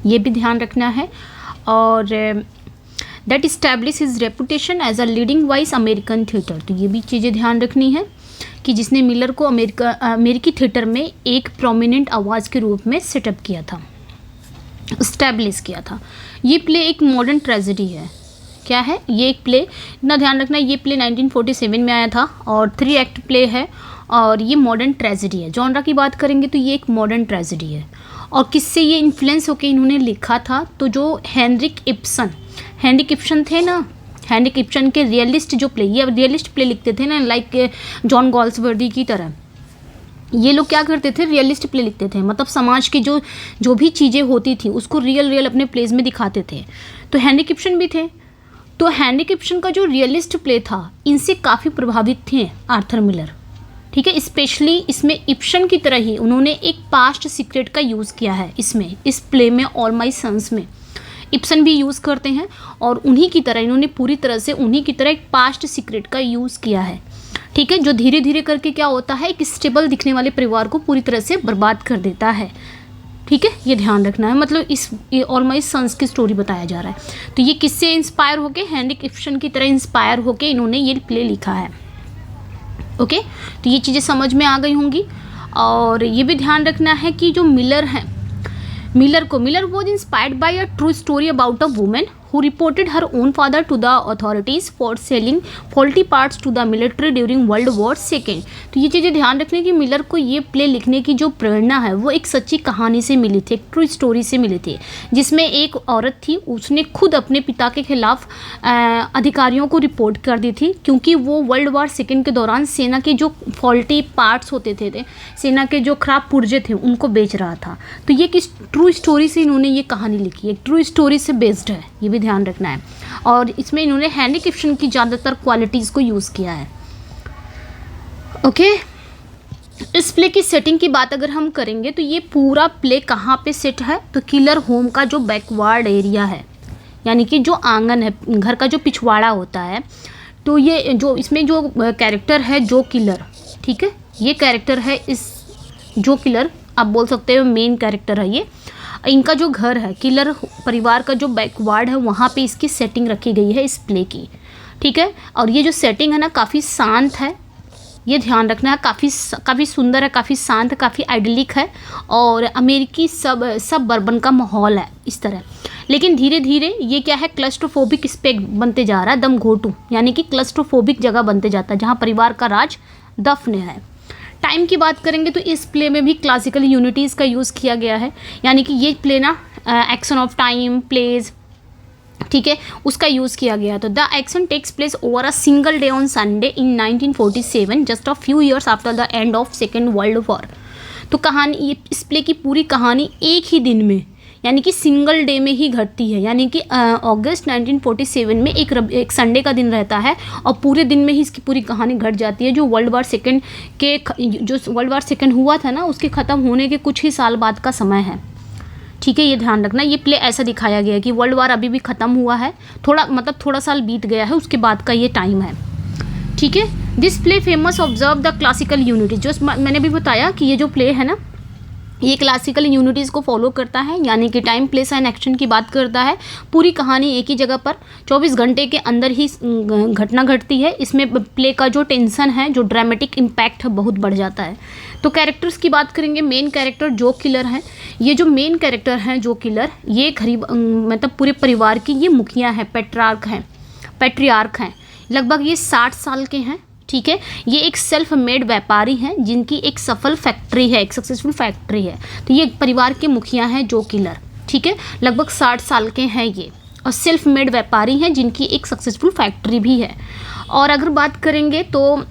ये भी ध्यान रखना है। और that establish his reputation as a leading voice American theatre. तो ये भी चीज़ें ध्यान रखनी है कि जिसने मिलर को अमेरिकी थिएटर में एक प्रोमिनेंट आवाज़ के रूप में सेटअप किया था, इस्टेब्लिश किया था। ये प्ले एक मॉडर्न ट्रेजेडी है। क्या है ये? एक प्ले, इतना ध्यान रखना, ये प्ले 1947 में आया था और 3 एक्ट प्ले है और ये मॉडर्न ट्रेजेडी है। जॉनरा की बात करेंगे तो ये एक मॉडर्न ट्रेजेडी है। और किससे ये इन्फ्लुएंस होकर इन्होंने लिखा था? तो जो हेनरिक इब्सन थे ना, हेनरिक इब्सन के रियलिस्ट जो प्ले, ये रियलिस्ट प्ले लिखते थे ना, लाइक जॉन गॉल्सवर्दी की तरह। ये लोग क्या करते थे? रियलिस्ट प्ले लिखते थे, मतलब समाज की जो भी चीज़ें होती थी उसको रियल अपने प्लेज में दिखाते थे। तो हेनरिक इब्सन भी थे। तो हेनरिक इब्सन का जो रियलिस्ट प्ले था, इनसे काफ़ी प्रभावित थे आर्थर मिलर। ठीक है, स्पेशली इसमें इब्सन की तरह ही उन्होंने एक पास्ट सीक्रेट का यूज़ किया है इसमें, इस प्ले में ऑल माई सन्स में इब्सन भी यूज़ करते हैं और उन्हीं की तरह इन्होंने पूरी तरह से उन्हीं की तरह एक पास्ट सीक्रेट का यूज़ किया है। ठीक है, जो धीरे धीरे करके क्या होता है, एक स्टेबल दिखने वाले परिवार को पूरी तरह से बर्बाद कर देता है। ठीक है, ये ध्यान रखना है, मतलब ये ऑल माई सन्स की स्टोरी बताया जा रहा है। तो ये किससे इंस्पायर होके? हेनरिक इब्सन की तरह इंस्पायर होके इन्होंने ये प्ले लिखा है। ओके, तो ये चीज़ें समझ में आ गई होंगी। और ये भी ध्यान रखना है कि जो मिलर हैं, Miller was inspired by a true story about a women who reported her own father to the authorities for selling faulty parts to the military during World War II। तो ये चीज़ें ध्यान रखने की मिलर को ये play लिखने की जो प्रेरणा है वो एक सच्ची कहानी से मिली थी, एक ट्रू स्टोरी से मिली थी, जिसमें एक औरत थी, उसने खुद अपने पिता के खिलाफ अधिकारियों को रिपोर्ट कर दी थी, क्योंकि वो वर्ल्ड वॉर सेकेंड के दौरान सेना के जो फॉल्टी पार्ट्स होते थे, सेना के जो खराब पुर्जे थे, उनको बेच रहा था। तो ये किस ट्रू स्टोरी से इन्होंने ये कहानी लिखी है, एक ट्रू स्टोरी से बेस्ड है, ये भी ध्यान रखना है। और इसमें इन्होंने हेनरिक इब्सन की ज़्यादातर क्वालिटीज़ को यूज़ किया है। ओके, इस प्ले की सेटिंग की बात अगर हम करेंगे तो ये पूरा प्ले कहाँ पे सेट है? तो किलर होम का जो बैकवार्ड एरिया है, यानी कि जो आंगन है, घर का जो पिछवाड़ा होता है, तो ये जो इसमें जो कैरेक्टर है जो किलर, ठीक है, ये कैरेक्टर है, इस जो किलर आप बोल सकते हो मेन कैरेक्टर है ये। इनका जो घर है, किलर परिवार का जो बैकवार्ड है, वहाँ पे इसकी सेटिंग रखी गई है इस प्ले की। ठीक है, और ये जो सेटिंग है ना, काफ़ी शांत है, ये ध्यान रखना है, काफ़ी सुंदर है, काफ़ी शांत है, काफ़ी आइडलिक है और अमेरिकी सब बर्बन का माहौल है इस तरह। लेकिन धीरे धीरे ये क्या है, क्लस्ट्रोफोबिक स्पेक बनते जा रहा है, दम घोटू, यानी कि क्लस्ट्रोफोबिक जगह बनते जाता है जहाँ परिवार का राज दफन है। टाइम की बात करेंगे तो इस प्ले में भी क्लासिकल यूनिटीज़ का यूज़ किया गया है, यानी कि ये प्ले ना एक्शन ऑफ टाइम प्लेज, ठीक है, उसका यूज़ किया गया। तो the action takes place over a single day on Sunday in 1947, just a few years after the end of second world war. तो कहानी, ये इस प्ले की पूरी कहानी एक ही दिन में, यानी कि सिंगल डे में ही घटती है, यानी कि अगस्त 1947 में एक संडे का दिन रहता है और पूरे दिन में ही इसकी पूरी कहानी घट जाती है। जो वर्ल्ड वॉर सेकेंड हुआ था ना, उसके ख़त्म होने के कुछ ही साल बाद का समय है। ठीक है, ये ध्यान रखना, ये प्ले ऐसा दिखाया गया है कि वर्ल्ड वॉर अभी भी ख़त्म हुआ है, थोड़ा साल बीत गया है, उसके बाद का ये टाइम है। ठीक है, this play famous observe the classical unity, जो मैंने भी बताया कि ये जो प्ले है ना, ये क्लासिकल यूनिटीज़ को फॉलो करता है, यानी कि टाइम प्लेस एंड एक्शन की बात करता है। पूरी कहानी एक ही जगह पर 24 घंटे के अंदर ही घटना घटती है। इसमें प्ले का जो टेंशन है, जो ड्रामेटिक इम्पैक्ट है, बहुत बढ़ जाता है। तो कैरेक्टर्स की बात करेंगे, मेन कैरेक्टर जो किलर हैं, ये जो मेन कैरेक्टर हैं जो किलर, ये मतलब पूरे परिवार की ये मुखिया हैं, पैट्रियार्क हैं। लगभग ये 60 साल के हैं। ठीक है, ये एक सेल्फ मेड व्यापारी हैं जिनकी एक सफल फैक्ट्री है, एक सक्सेसफुल फैक्ट्री है। तो ये परिवार के मुखिया हैं जो किलर। ठीक है, लगभग 60 साल के हैं ये और सेल्फ मेड व्यापारी हैं जिनकी एक सक्सेसफुल फैक्ट्री भी है। और अगर बात करेंगे तो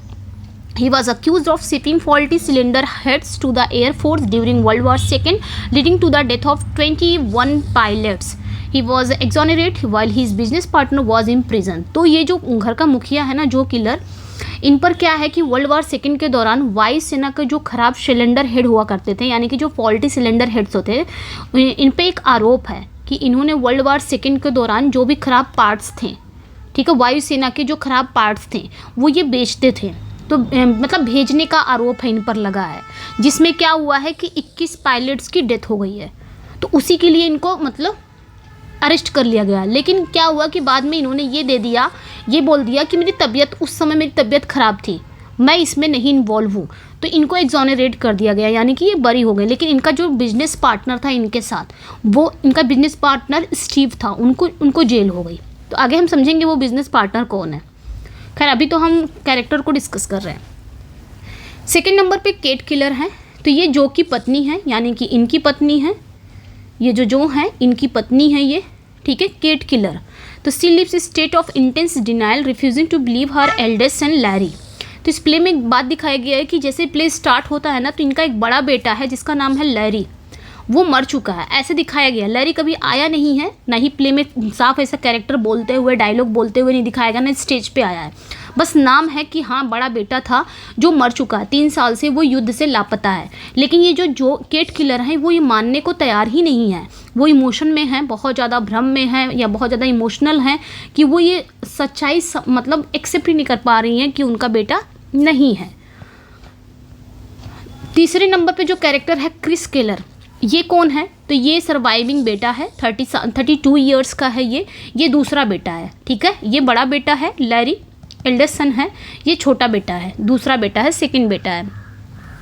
He was accused of shipping faulty cylinder heads to the Air Force during World War II, leading to the death of 21 pilots. He was exonerated while his business partner was in prison. तो ये जो घर का मुखिया है ना, जो killer, इन पर क्या है कि वर्ल्ड वार सेकेंड के दौरान वायुसेना के जो खराब सिलेंडर हेड हुआ करते थे, यानी कि जो फॉल्टी सिलेंडर हेड्स होते हैं, इन पे एक आरोप है कि इन्होंने वर्ल्ड वार सेकेंड के दौरान जो भी खराब पार्ट्स थे, ठीक है, वायुसेना के जो खराब पार्ट्स थे वो ये बेचते थे। तो मतलब भेजने का आरोप है इन पर लगा है, जिसमें क्या हुआ है कि 21 पायलट्स की डेथ हो गई है। तो उसी के लिए इनको मतलब अरेस्ट कर लिया गया। लेकिन क्या हुआ कि बाद में इन्होंने ये बोल दिया कि उस समय मेरी तबीयत ख़राब थी, मैं इसमें नहीं इन्वॉल्व हूँ। तो इनको एग्जॉनरेट कर दिया गया, यानी कि ये बरी हो गए। लेकिन इनका जो बिजनेस पार्टनर था इनके साथ, वो इनका बिजनेस पार्टनर स्टीव था, उनको जेल हो गई। तो आगे हम समझेंगे वो बिजनेस पार्टनर कौन है। खैर अभी तो हम कैरेक्टर को डिस्कस कर रहे हैं। सेकेंड नंबर पे केट किलर हैं। तो ये जो की पत्नी है, यानी कि इनकी पत्नी है, ये जो है इनकी पत्नी है ये, ठीक है, केट किलर। तो she lives state of intense denial, refusing to believe her eldest son Larry. तो इस प्ले में एक बात दिखाया गया है कि जैसे प्ले स्टार्ट होता है ना, तो इनका एक बड़ा बेटा है जिसका नाम है लैरी, वो मर चुका है, ऐसे दिखाया गया। लैरी कभी आया नहीं है, ना ही प्ले में साफ ऐसा कैरेक्टर बोलते हुए, डायलॉग बोलते हुए नहीं दिखाया गया, ना स्टेज पे आया है। बस नाम है कि हाँ बड़ा बेटा था जो मर चुका है, 3 साल से वो युद्ध से लापता है। लेकिन ये जो केट किलर हैं वो ये मानने को तैयार ही नहीं है। वो इमोशन में हैं, बहुत ज़्यादा भ्रम में हैं, या बहुत ज़्यादा इमोशनल हैं कि वो ये सच्चाई मतलब एक्सेप्ट ही नहीं कर पा रही हैं कि उनका बेटा नहीं है। तीसरे नंबर पे जो कैरेक्टर है क्रिस केलर, ये कौन है? तो ये सर्वाइविंग बेटा है, 32 ईयर्स का है ये दूसरा बेटा है, ठीक है। ये बड़ा बेटा है लैरी, एल्डेस्ट सन है, ये छोटा बेटा है, दूसरा बेटा है, सेकंड बेटा है,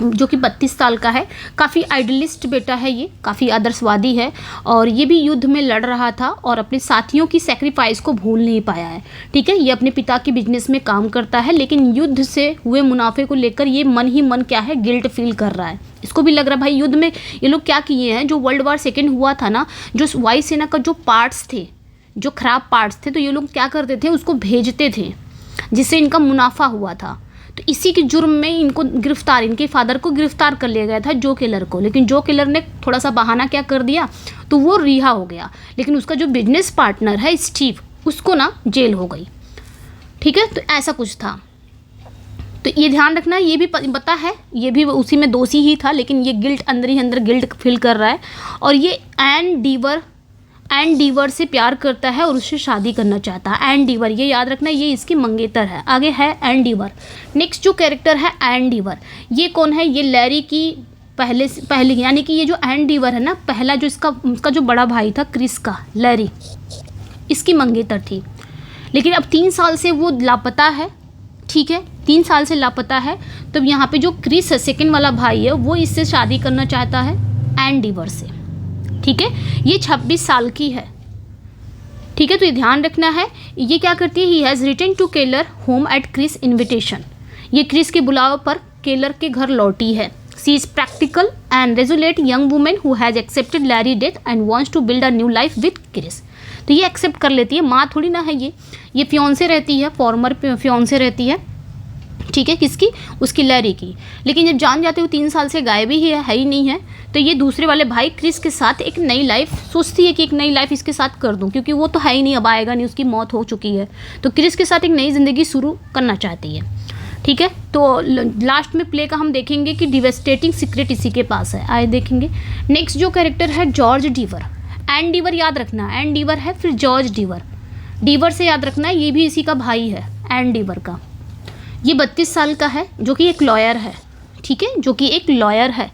जो कि 32 साल का है। काफ़ी आइडलिस्ट बेटा है ये, काफ़ी आदर्शवादी है, और ये भी युद्ध में लड़ रहा था और अपने साथियों की सेक्रीफाइस को भूल नहीं पाया है, ठीक है। ये अपने पिता के बिजनेस में काम करता है, लेकिन युद्ध से हुए मुनाफे को लेकर ये मन ही मन क्या है, गिल्ट फील कर रहा है। इसको भी लग रहा है भाई युद्ध में ये लोग क्या किए हैं, जो वर्ल्ड वार सेकेंड हुआ था ना, जो वायुसेना का जो पार्ट्स थे, जो खराब पार्ट्स थे, तो ये लोग क्या करते थे, उसको भेजते थे, जिससे इनका मुनाफा हुआ था। तो इसी के जुर्म में इनको इनके फादर को गिरफ्तार कर लिया गया था, जो किलर को। लेकिन जो किलर ने थोड़ा सा बहाना क्या कर दिया, तो वो रिहा हो गया। लेकिन उसका जो बिजनेस पार्टनर है स्टीव, उसको ना जेल हो गई, ठीक है। तो ऐसा कुछ था। तो ये ध्यान रखना, ये भी पता है ये भी उसी में दोषी ही था, लेकिन ये गिल्ट अंदर ही अंदर गिल्ट फील कर रहा है। और ये एन डीवर से प्यार करता है और उससे शादी करना चाहता है। एन डीवर, ये याद रखना, ये इसकी मंगेतर है। आगे है एन डीवर। नेक्स्ट जो कैरेक्टर है एन डीवर, ये कौन है? ये लैरी की पहले यानी कि ये जो एन डीवर है ना, पहला जो उसका जो बड़ा भाई था क्रिस का, लैरी, इसकी मंगेतर थी। लेकिन अब 3 साल से वो लापता है, ठीक है, 3 साल से लापता है। तो यहाँ पे जो क्रिस है, सेकेंड वाला भाई है, वो इससे शादी करना चाहता है एन डीवर से, ठीक है। ये 26 साल की है, ठीक है। तो ये ध्यान रखना है। ये क्या करती है, he has return to Keller home at Chris invitation. ये क्रिस के बुलाव पर केलर के घर लौटी है। She is practical and resolute young women who has accepted Larry death and wants to build a new life with Chris. तो ये एक्सेप्ट कर लेती है, माँ थोड़ी ना है ये फियोंसे रहती है, फॉर्मर फियोंसे रहती है, ठीक है, किसकी? उसकी लैरी की। लेकिन जब जान जाते हो 3 साल से गायब ही है ही नहीं है, तो ये दूसरे वाले भाई क्रिस के साथ एक नई लाइफ सोचती है कि एक नई लाइफ इसके साथ कर दूं, क्योंकि वो तो है ही नहीं, अब आएगा नहीं, उसकी मौत हो चुकी है। तो क्रिस के साथ एक नई ज़िंदगी शुरू करना चाहती है, ठीक है। तो लास्ट में प्ले का हम देखेंगे कि डिवेस्टेटिंग सीक्रेट इसी के पास है, आए देखेंगे। नेक्स्ट जो कैरेक्टर है जॉर्ज डीवर। एन डीवर याद रखना, एन डीवर है, फिर जॉर्ज डीवर। डीवर से याद रखना, ये भी इसी का भाई है, एन डीवर का। ये 32 साल का है, जो कि एक लॉयर है, ठीक है, जो कि एक लॉयर है।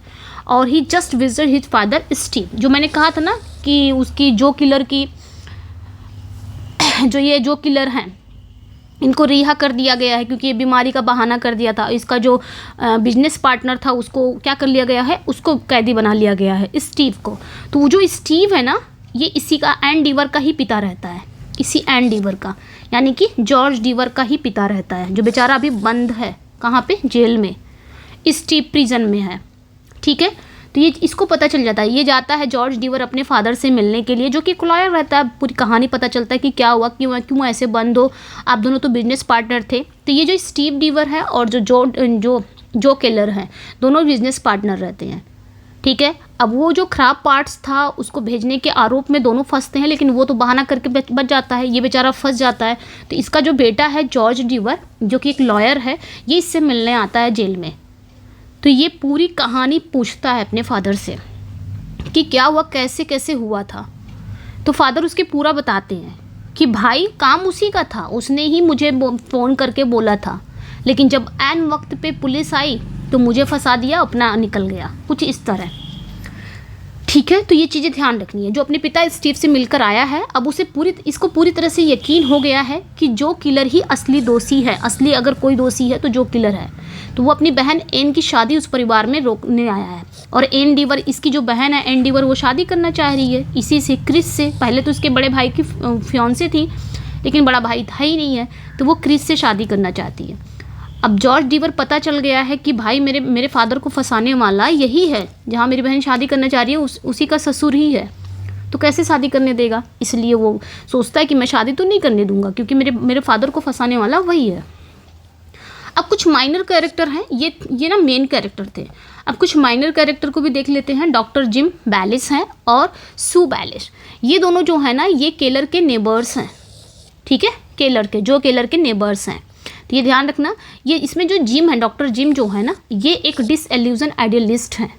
और he just visited his father Steve. जो मैंने कहा था ना कि उसकी जो किलर की जो किलर हैं, इनको रिहा कर दिया गया है क्योंकि ये बीमारी का बहाना कर दिया था। इसका जो बिजनेस पार्टनर था उसको क्या कर लिया गया है, उसको कैदी बना लिया गया है, स्टीव को। तो वो जो स्टीव है ना, ये इसी का, एन डीवर का ही पिता रहता है, इसी एन डीवर का, यानी कि जॉर्ज डीवर का ही पिता रहता है, जो बेचारा अभी बंद है, कहाँ पे? जेल में, स्टीव प्रिजन में है, ठीक है। तो ये इसको पता चल जाता है। ये जाता है जॉर्ज डीवर अपने फादर से मिलने के लिए, जो कि लॉयर रहता है। पूरी कहानी पता चलता है कि क्या हुआ, क्यों ऐसे बंद हो, आप दोनों तो बिजनेस पार्टनर थे। तो ये जो स्टीव डीवर है और जो केलर हैं, दोनों बिजनेस पार्टनर रहते हैं, ठीक है। अब वो जो खराब पार्ट्स था उसको भेजने के आरोप में दोनों फंसते हैं, लेकिन वो तो बहाना करके बच जाता है, ये बेचारा फंस जाता है। तो इसका जो बेटा है जॉर्ज डीवर, जो कि एक लॉयर है, ये इससे मिलने आता है जेल में। तो ये पूरी कहानी पूछता है अपने फादर से कि क्या हुआ, कैसे कैसे हुआ था। तो फादर उसके पूरा बताते हैं कि भाई काम उसी का था, उसने ही मुझे फ़ोन करके बोला था, लेकिन जब ऐन वक्त पे पुलिस आई तो मुझे फंसा दिया, अपना निकल गया, कुछ इस तरह, ठीक है। तो ये चीज़ें ध्यान रखनी है। जो अपने पिता स्टीव से मिलकर आया है, अब उसे इसको पूरी तरह से यकीन हो गया है कि जो किलर ही असली दोषी है, असली अगर कोई दोषी है तो जो किलर है। तो वो अपनी बहन एन की शादी उस परिवार में रोकने आया है। और एन डीवर, इसकी जो बहन है एन डीवर, वो शादी करना चाह रही है इसी से, क्रिस से। पहले तो उसके बड़े भाई की फियांसे थी, लेकिन बड़ा भाई था ही नहीं है, तो वो क्रिस से शादी करना चाहती है। अब जॉर्ज डीवर पता चल गया है कि भाई मेरे फादर को फंसाने वाला यही है, जहाँ मेरी बहन शादी करना चाह रही है उसी का ससुर ही है, तो कैसे शादी करने देगा। इसलिए वो सोचता है कि मैं शादी तो नहीं करने दूंगा, क्योंकि मेरे फादर को फंसाने वाला वही है। अब कुछ माइनर कैरेक्टर हैं, ये ना मेन कैरेक्टर थे। अब कुछ माइनर कैरेक्टर को भी देख लेते हैं। डॉक्टर जिम बैलिस हैं और सू बैलिस, ये दोनों जो है ना, ये केलर के नेबर्स हैं, ठीक है। केलर के नेबर्स हैं। तो ये ध्यान रखना, ये इसमें जो जिम है, डॉक्टर जिम जो है ना, ये एक डिसइल्यूजन आइडियलिस्ट हैं,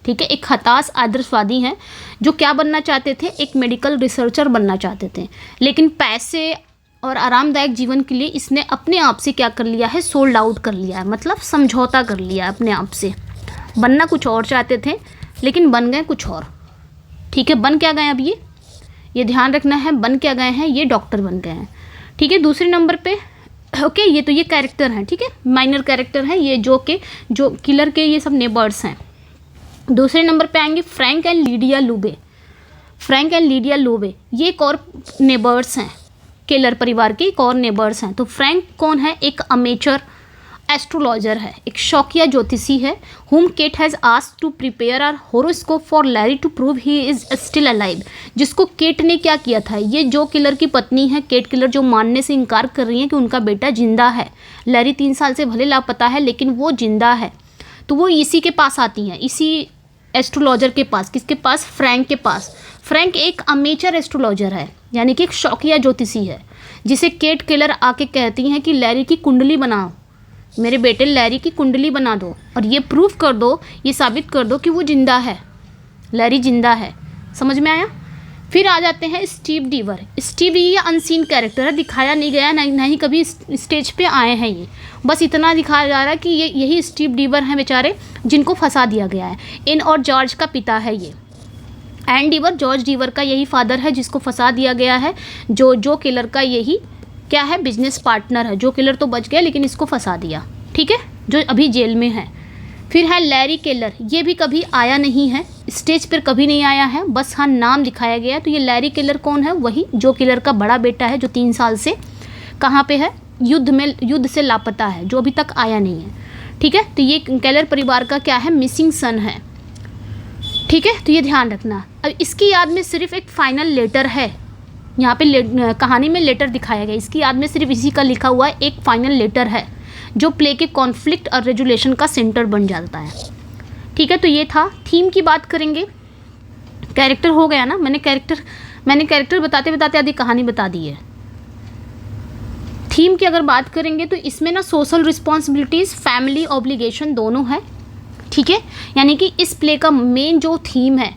ठीक है। एक हताश आदर्शवादी हैं, जो क्या बनना चाहते थे, एक मेडिकल रिसर्चर बनना चाहते थे, लेकिन पैसे और आरामदायक जीवन के लिए इसने अपने आप से क्या कर लिया है, सोल्ड आउट कर लिया है, मतलब समझौता कर लिया है अपने आप से। बनना कुछ और चाहते थे, लेकिन बन गए कुछ और, ठीक है। बन क्या गए, अब ये ध्यान रखना है, बन क्या गए हैं, ये डॉक्टर बन गए हैं, ठीक है। दूसरे नंबर पे ओके, ये कैरेक्टर हैं, ठीक है, माइनर कैरेक्टर हैं ये, जो किलर के ये सब नेबर्स हैं। दूसरे नंबर पे आएंगे फ्रैंक एंड लीडिया लूबे, ये एक और नेबर्स हैं, केलर परिवार के एक और नेबर्स हैं। तो फ्रैंक कौन है, एक अमेचर एस्ट्रोलॉजर है, एक शौकिया ज्योतिषी है, whom Kate has asked to prepare our horoscope for Larry to prove he is still alive। जिसको केट ने क्या किया था, ये जो किलर की पत्नी है, केट किलर, जो मानने से इनकार कर रही है कि उनका बेटा जिंदा है। लैरी 3 साल से भले लापता है, लेकिन वो जिंदा है। तो वो इसी के पास आती हैं, इसी एस्ट्रोलॉजर के पास। किसके पास, फ्रैंक के पास। फ्रैंक एक अमेचर एस्ट्रोलॉजर है, यानी कि एक शौकिया ज्योतिषी है, जिसे केट किलर आके कहती हैं कि लैरी की कुंडली बनाओ, मेरे बेटे लैरी की कुंडली बना दो, और ये प्रूफ कर दो, ये साबित कर दो कि वो जिंदा है, लैरी जिंदा है। समझ में आया। फिर आ जाते हैं स्टीव डीवर। स्टीव ये अनसीन कैरेक्टर है, दिखाया नहीं गया, नहीं कभी स्टेज पे आए हैं ये, बस इतना दिखाया जा रहा है कि यही स्टीव डीवर हैं बेचारे, जिनको फंसा दिया गया है। एन और जॉर्ज का पिता है ये। एन डीवर जॉर्ज डीवर का यही फादर है, जिसको फंसा दिया गया है। जो किलर का यही क्या है, बिजनेस पार्टनर है। जो किलर तो बच गया, लेकिन इसको फंसा दिया, ठीक है, जो अभी जेल में है। फिर है लैरी केलर, ये भी कभी आया नहीं है, स्टेज पर कभी नहीं आया है, बस हाँ नाम दिखाया गया है। तो ये लैरी केलर कौन है, वही जो किलर का बड़ा बेटा है, जो 3 साल से कहाँ पे है, युद्ध से लापता है, जो अभी तक आया नहीं है, ठीक है। तो ये केलर परिवार का क्या है, मिसिंग सन है, ठीक है। तो ये ध्यान रखना। अब इसकी याद में सिर्फ एक फाइनल लेटर है, यहाँ पे कहानी में लेटर दिखाया गया, इसकी याद में सिर्फ इसी का लिखा हुआ एक फाइनल लेटर है, जो प्ले के कॉन्फ्लिक्ट और रेजुलेशन का सेंटर बन जाता है, ठीक है। तो ये था। थीम की बात करेंगे, कैरेक्टर हो गया ना, मैंने कैरेक्टर बताते बताते आधी कहानी बता दी है। थीम की अगर बात करेंगे तो इसमें ना सोशल रिस्पॉन्सिबिलिटीज़, फैमिली ऑब्लिगेशन दोनों है, ठीक है। यानी कि इस प्ले का मेन जो थीम है,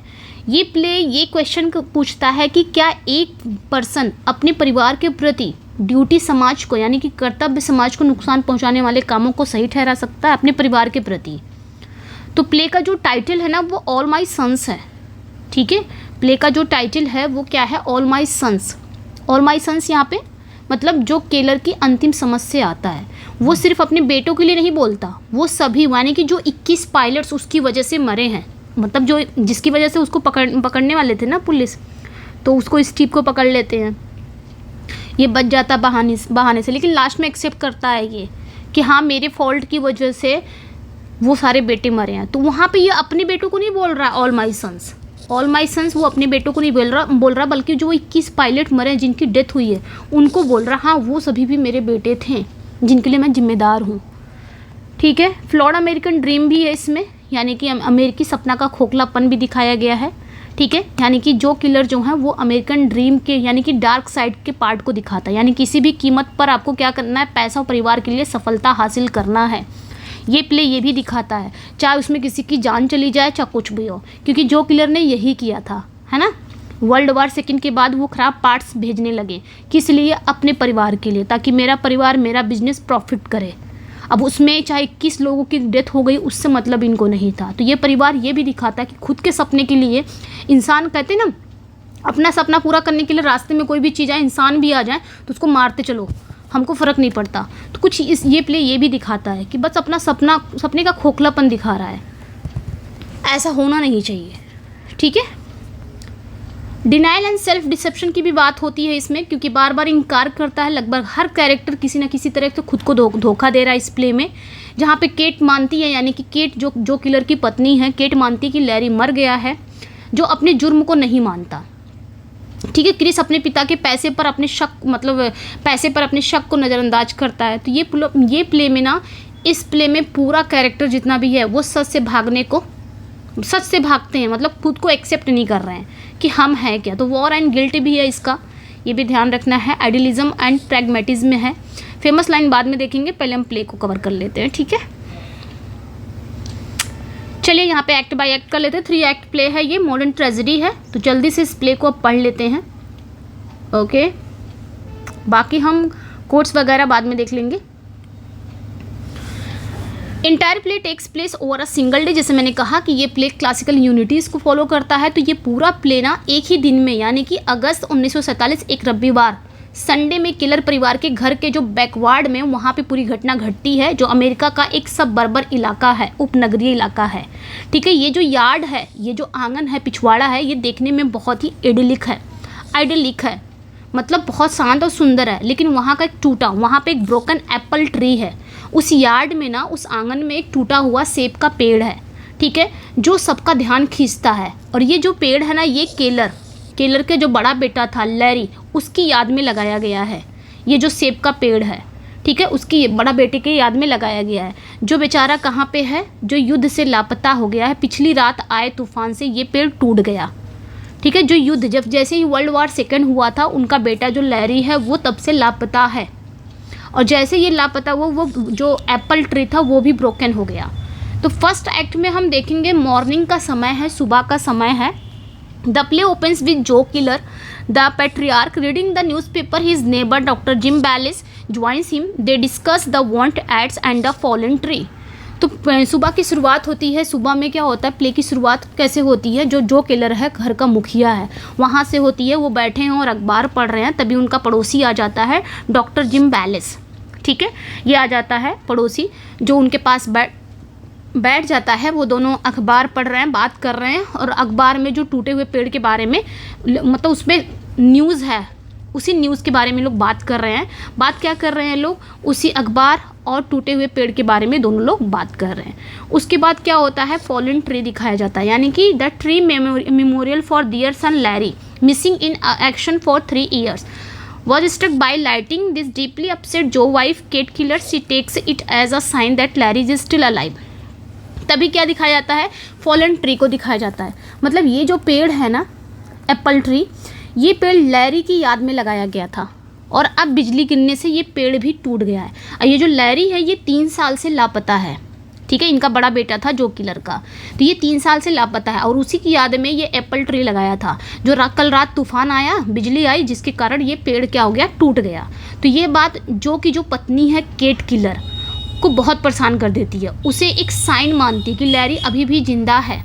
ये प्ले ये क्वेश्चन पूछता है कि क्या एक पर्सन अपने परिवार के प्रति ड्यूटी समाज को, यानी कि कर्तव्य समाज को नुकसान पहुंचाने वाले कामों को सही ठहरा सकता है अपने परिवार के प्रति। तो प्ले का जो टाइटल है ना, वो ऑल माई सन्स है, ठीक है। प्ले का जो टाइटल है वो क्या है, all my sons. All my sons यहाँ पे मतलब जो केलर की अंतिम समझ से आता है, वो सिर्फ अपने बेटों के लिए नहीं बोलता, वो सभी, यानी कि जो 21 पायलट्स उसकी वजह से मरे हैं, मतलब जो जिसकी वजह से उसको पकड़ने वाले थे ना पुलिस, तो उसको स्टीव को पकड़ लेते हैं, ये बच जाता बहाने से, लेकिन लास्ट में एक्सेप्ट करता है ये कि हाँ मेरे फॉल्ट की वजह से वो सारे बेटे मरे हैं। तो वहाँ पे ये अपने बेटों को नहीं बोल रहा all my sons, all my sons वो अपने बेटों को नहीं बोल रहा बल्कि जो 21 पायलट मरे हैं जिनकी डेथ हुई है उनको बोल रहा, हाँ वो सभी भी मेरे बेटे थे जिनके लिए मैं जिम्मेदार हूँ। ठीक है, फ्लॉड अमेरिकन ड्रीम भी है इसमें, यानी कि अमेरिकी सपना का खोखलापन भी दिखाया गया है। ठीक है, यानी कि जो किलर जो है वो अमेरिकन ड्रीम के यानी कि डार्क साइड के पार्ट को दिखाता है, यानी किसी भी कीमत पर आपको क्या करना है, पैसा और परिवार के लिए सफलता हासिल करना है। ये प्ले ये भी दिखाता है, चाहे उसमें किसी की जान चली जाए चाहे कुछ भी हो, क्योंकि जो किलर ने यही किया था, है ना। वर्ल्ड वार सेकंड के बाद वो ख़राब पार्ट्स भेजने लगे, किस लिए, अपने परिवार के लिए, ताकि मेरा परिवार मेरा बिजनेस प्रॉफिट करे। अब उसमें चाहे 21 लोगों की डेथ हो गई उससे मतलब इनको नहीं था। तो ये परिवार ये भी दिखाता है कि खुद के सपने के लिए इंसान, कहते हैं ना, अपना सपना पूरा करने के लिए रास्ते में कोई भी चीज़ आए, इंसान भी आ जाए तो उसको मारते चलो, हमको फ़र्क नहीं पड़ता। तो कुछ ये प्ले ये भी दिखाता है कि बस अपना सपने का खोखलापन दिखा रहा है, ऐसा होना नहीं चाहिए। ठीक है, डिनाइल एंड सेल्फ डिसेप्शन की भी बात होती है इसमें, क्योंकि बार बार इनकार करता है। लगभग हर कैरेक्टर किसी न किसी तरह से खुद को धोखा दे रहा है इस प्ले में। जहाँ पे केट मानती है, यानी कि केट जो किलर की पत्नी है, केट मानती है कि लैरी मर गया है, जो अपने जुर्म को नहीं मानता। ठीक है, क्रिस अपने पिता के पैसे पर अपने शक को नज़रअंदाज करता है। तो ये प्ले में ना, इस प्ले में पूरा कैरेक्टर जितना भी है वो सच से भागते हैं, मतलब खुद को एक्सेप्ट नहीं कर रहे हैं कि हम हैं क्या। तो वॉर एंड गिल्ट भी है इसका, ये भी ध्यान रखना है। आइडियलिज्म एंड प्रैग्मेटिज्म है। फेमस लाइन बाद में देखेंगे, पहले हम प्ले को कवर कर लेते हैं। ठीक है, चलिए यहाँ पे एक्ट बाय एक्ट कर लेते हैं। 3 एक्ट प्ले है ये, मॉडर्न ट्रेजेडी है। तो जल्दी से इस प्ले को अब पढ़ लेते हैं। ओके, बाकी हम कोट्स वगैरह बाद में देख लेंगे। Entire play takes place over a single day. जैसे मैंने कहा कि ये प्ले क्लासिकल यूनिटीज़ को फॉलो करता है। तो ये पूरा प्ले ना एक ही दिन में, यानी कि अगस्त 1947 एक रविवार संडे में किलर परिवार के घर के जो बैकवार्ड में, वहाँ पे पूरी घटना घटती है, जो अमेरिका का एक सबर्बर इलाका है, उपनगरीय इलाका है। ठीक है, ये जो यार्ड है, ये जो आंगन है, पिछवाड़ा है, ये देखने में बहुत ही आइडियलिक है, मतलब बहुत शांत और सुंदर है। लेकिन वहाँ का वहाँ पे एक ब्रोकन एप्पल ट्री है। उस यार्ड में ना, उस आंगन में एक टूटा हुआ सेब का पेड़ है। ठीक है, जो सबका ध्यान खींचता है। और ये जो पेड़ है ना, ये केलर के जो बड़ा बेटा था लैरी, उसकी याद में लगाया गया है। ये जो सेब का पेड़ है, ठीक है, उसकी बड़ा बेटे के याद में लगाया गया है। जो बेचारा कहाँ पे है, जो युद्ध से लापता हो गया है, पिछली रात आए तूफान से ये पेड़ टूट गया। ठीक है, जो युद्ध जैसे ही वर्ल्ड वार सेकेंड हुआ था, उनका बेटा जो लैरी है वो तब से लापता है। और जैसे ये लापता हुआ, वो जो एप्पल ट्री था वो भी ब्रोकन हो गया। तो फर्स्ट एक्ट में हम देखेंगे मॉर्निंग का समय है, सुबह का समय है। The play opens with Joe Keller the patriarch reading the newspaper. His neighbour doctor Jim Bayliss joins him. They discuss the want ads and the fallen tree. तो सुबह की शुरुआत होती है। सुबह में क्या होता है, प्ले की शुरुआत कैसे होती है, जो किलर है, घर का मुखिया है, वहाँ से होती है। वो बैठे हैं और अखबार पढ़ रहे हैं, तभी उनका पड़ोसी आ जाता है, डॉक्टर जिम बैलिस। ठीक है, ये आ जाता है पड़ोसी, जो उनके पास बैठ जाता है। वो दोनों अखबार पढ़ रहे हैं, बात कर रहे हैं, और अखबार में जो टूटे हुए पेड़ के बारे में, मतलब उसमें न्यूज़ है, उसी न्यूज़ के बारे में लोग बात कर रहे हैं। बात क्या कर रहे हैं लोग, उसी अखबार और टूटे हुए पेड़ के बारे में दोनों लोग बात कर रहे हैं। उसके बाद क्या होता है, फॉलन ट्री दिखाया जाता है, यानी कि the tree memorial for their son Larry missing in action for 3 years was struck by lightning. This deeply upset Joe wife Kate Killer. She takes it as a sign that Larry is still alive. तभी क्या दिखाया जाता है, fallen tree को दिखाया जाता है। मतलब ये जो पेड़ है ना, एप्पल ट्री, ये पेड़ लैरी की याद में लगाया गया था, और अब बिजली गिरने से ये पेड़ भी टूट गया है। और ये जो लैरी है, ये 3 साल से लापता है। ठीक है, इनका बड़ा बेटा था जो किलर का, तो ये 3 साल से लापता है, और उसी की याद में ये एप्पल ट्री लगाया था। जो कल रात तूफान आया, बिजली आई, जिसके कारण ये पेड़ क्या हो गया, टूट गया। तो ये बात जो पत्नी है केट किलर को बहुत परेशान कर देती है। उसे एक साइन मानती है कि लैरी अभी भी जिंदा है,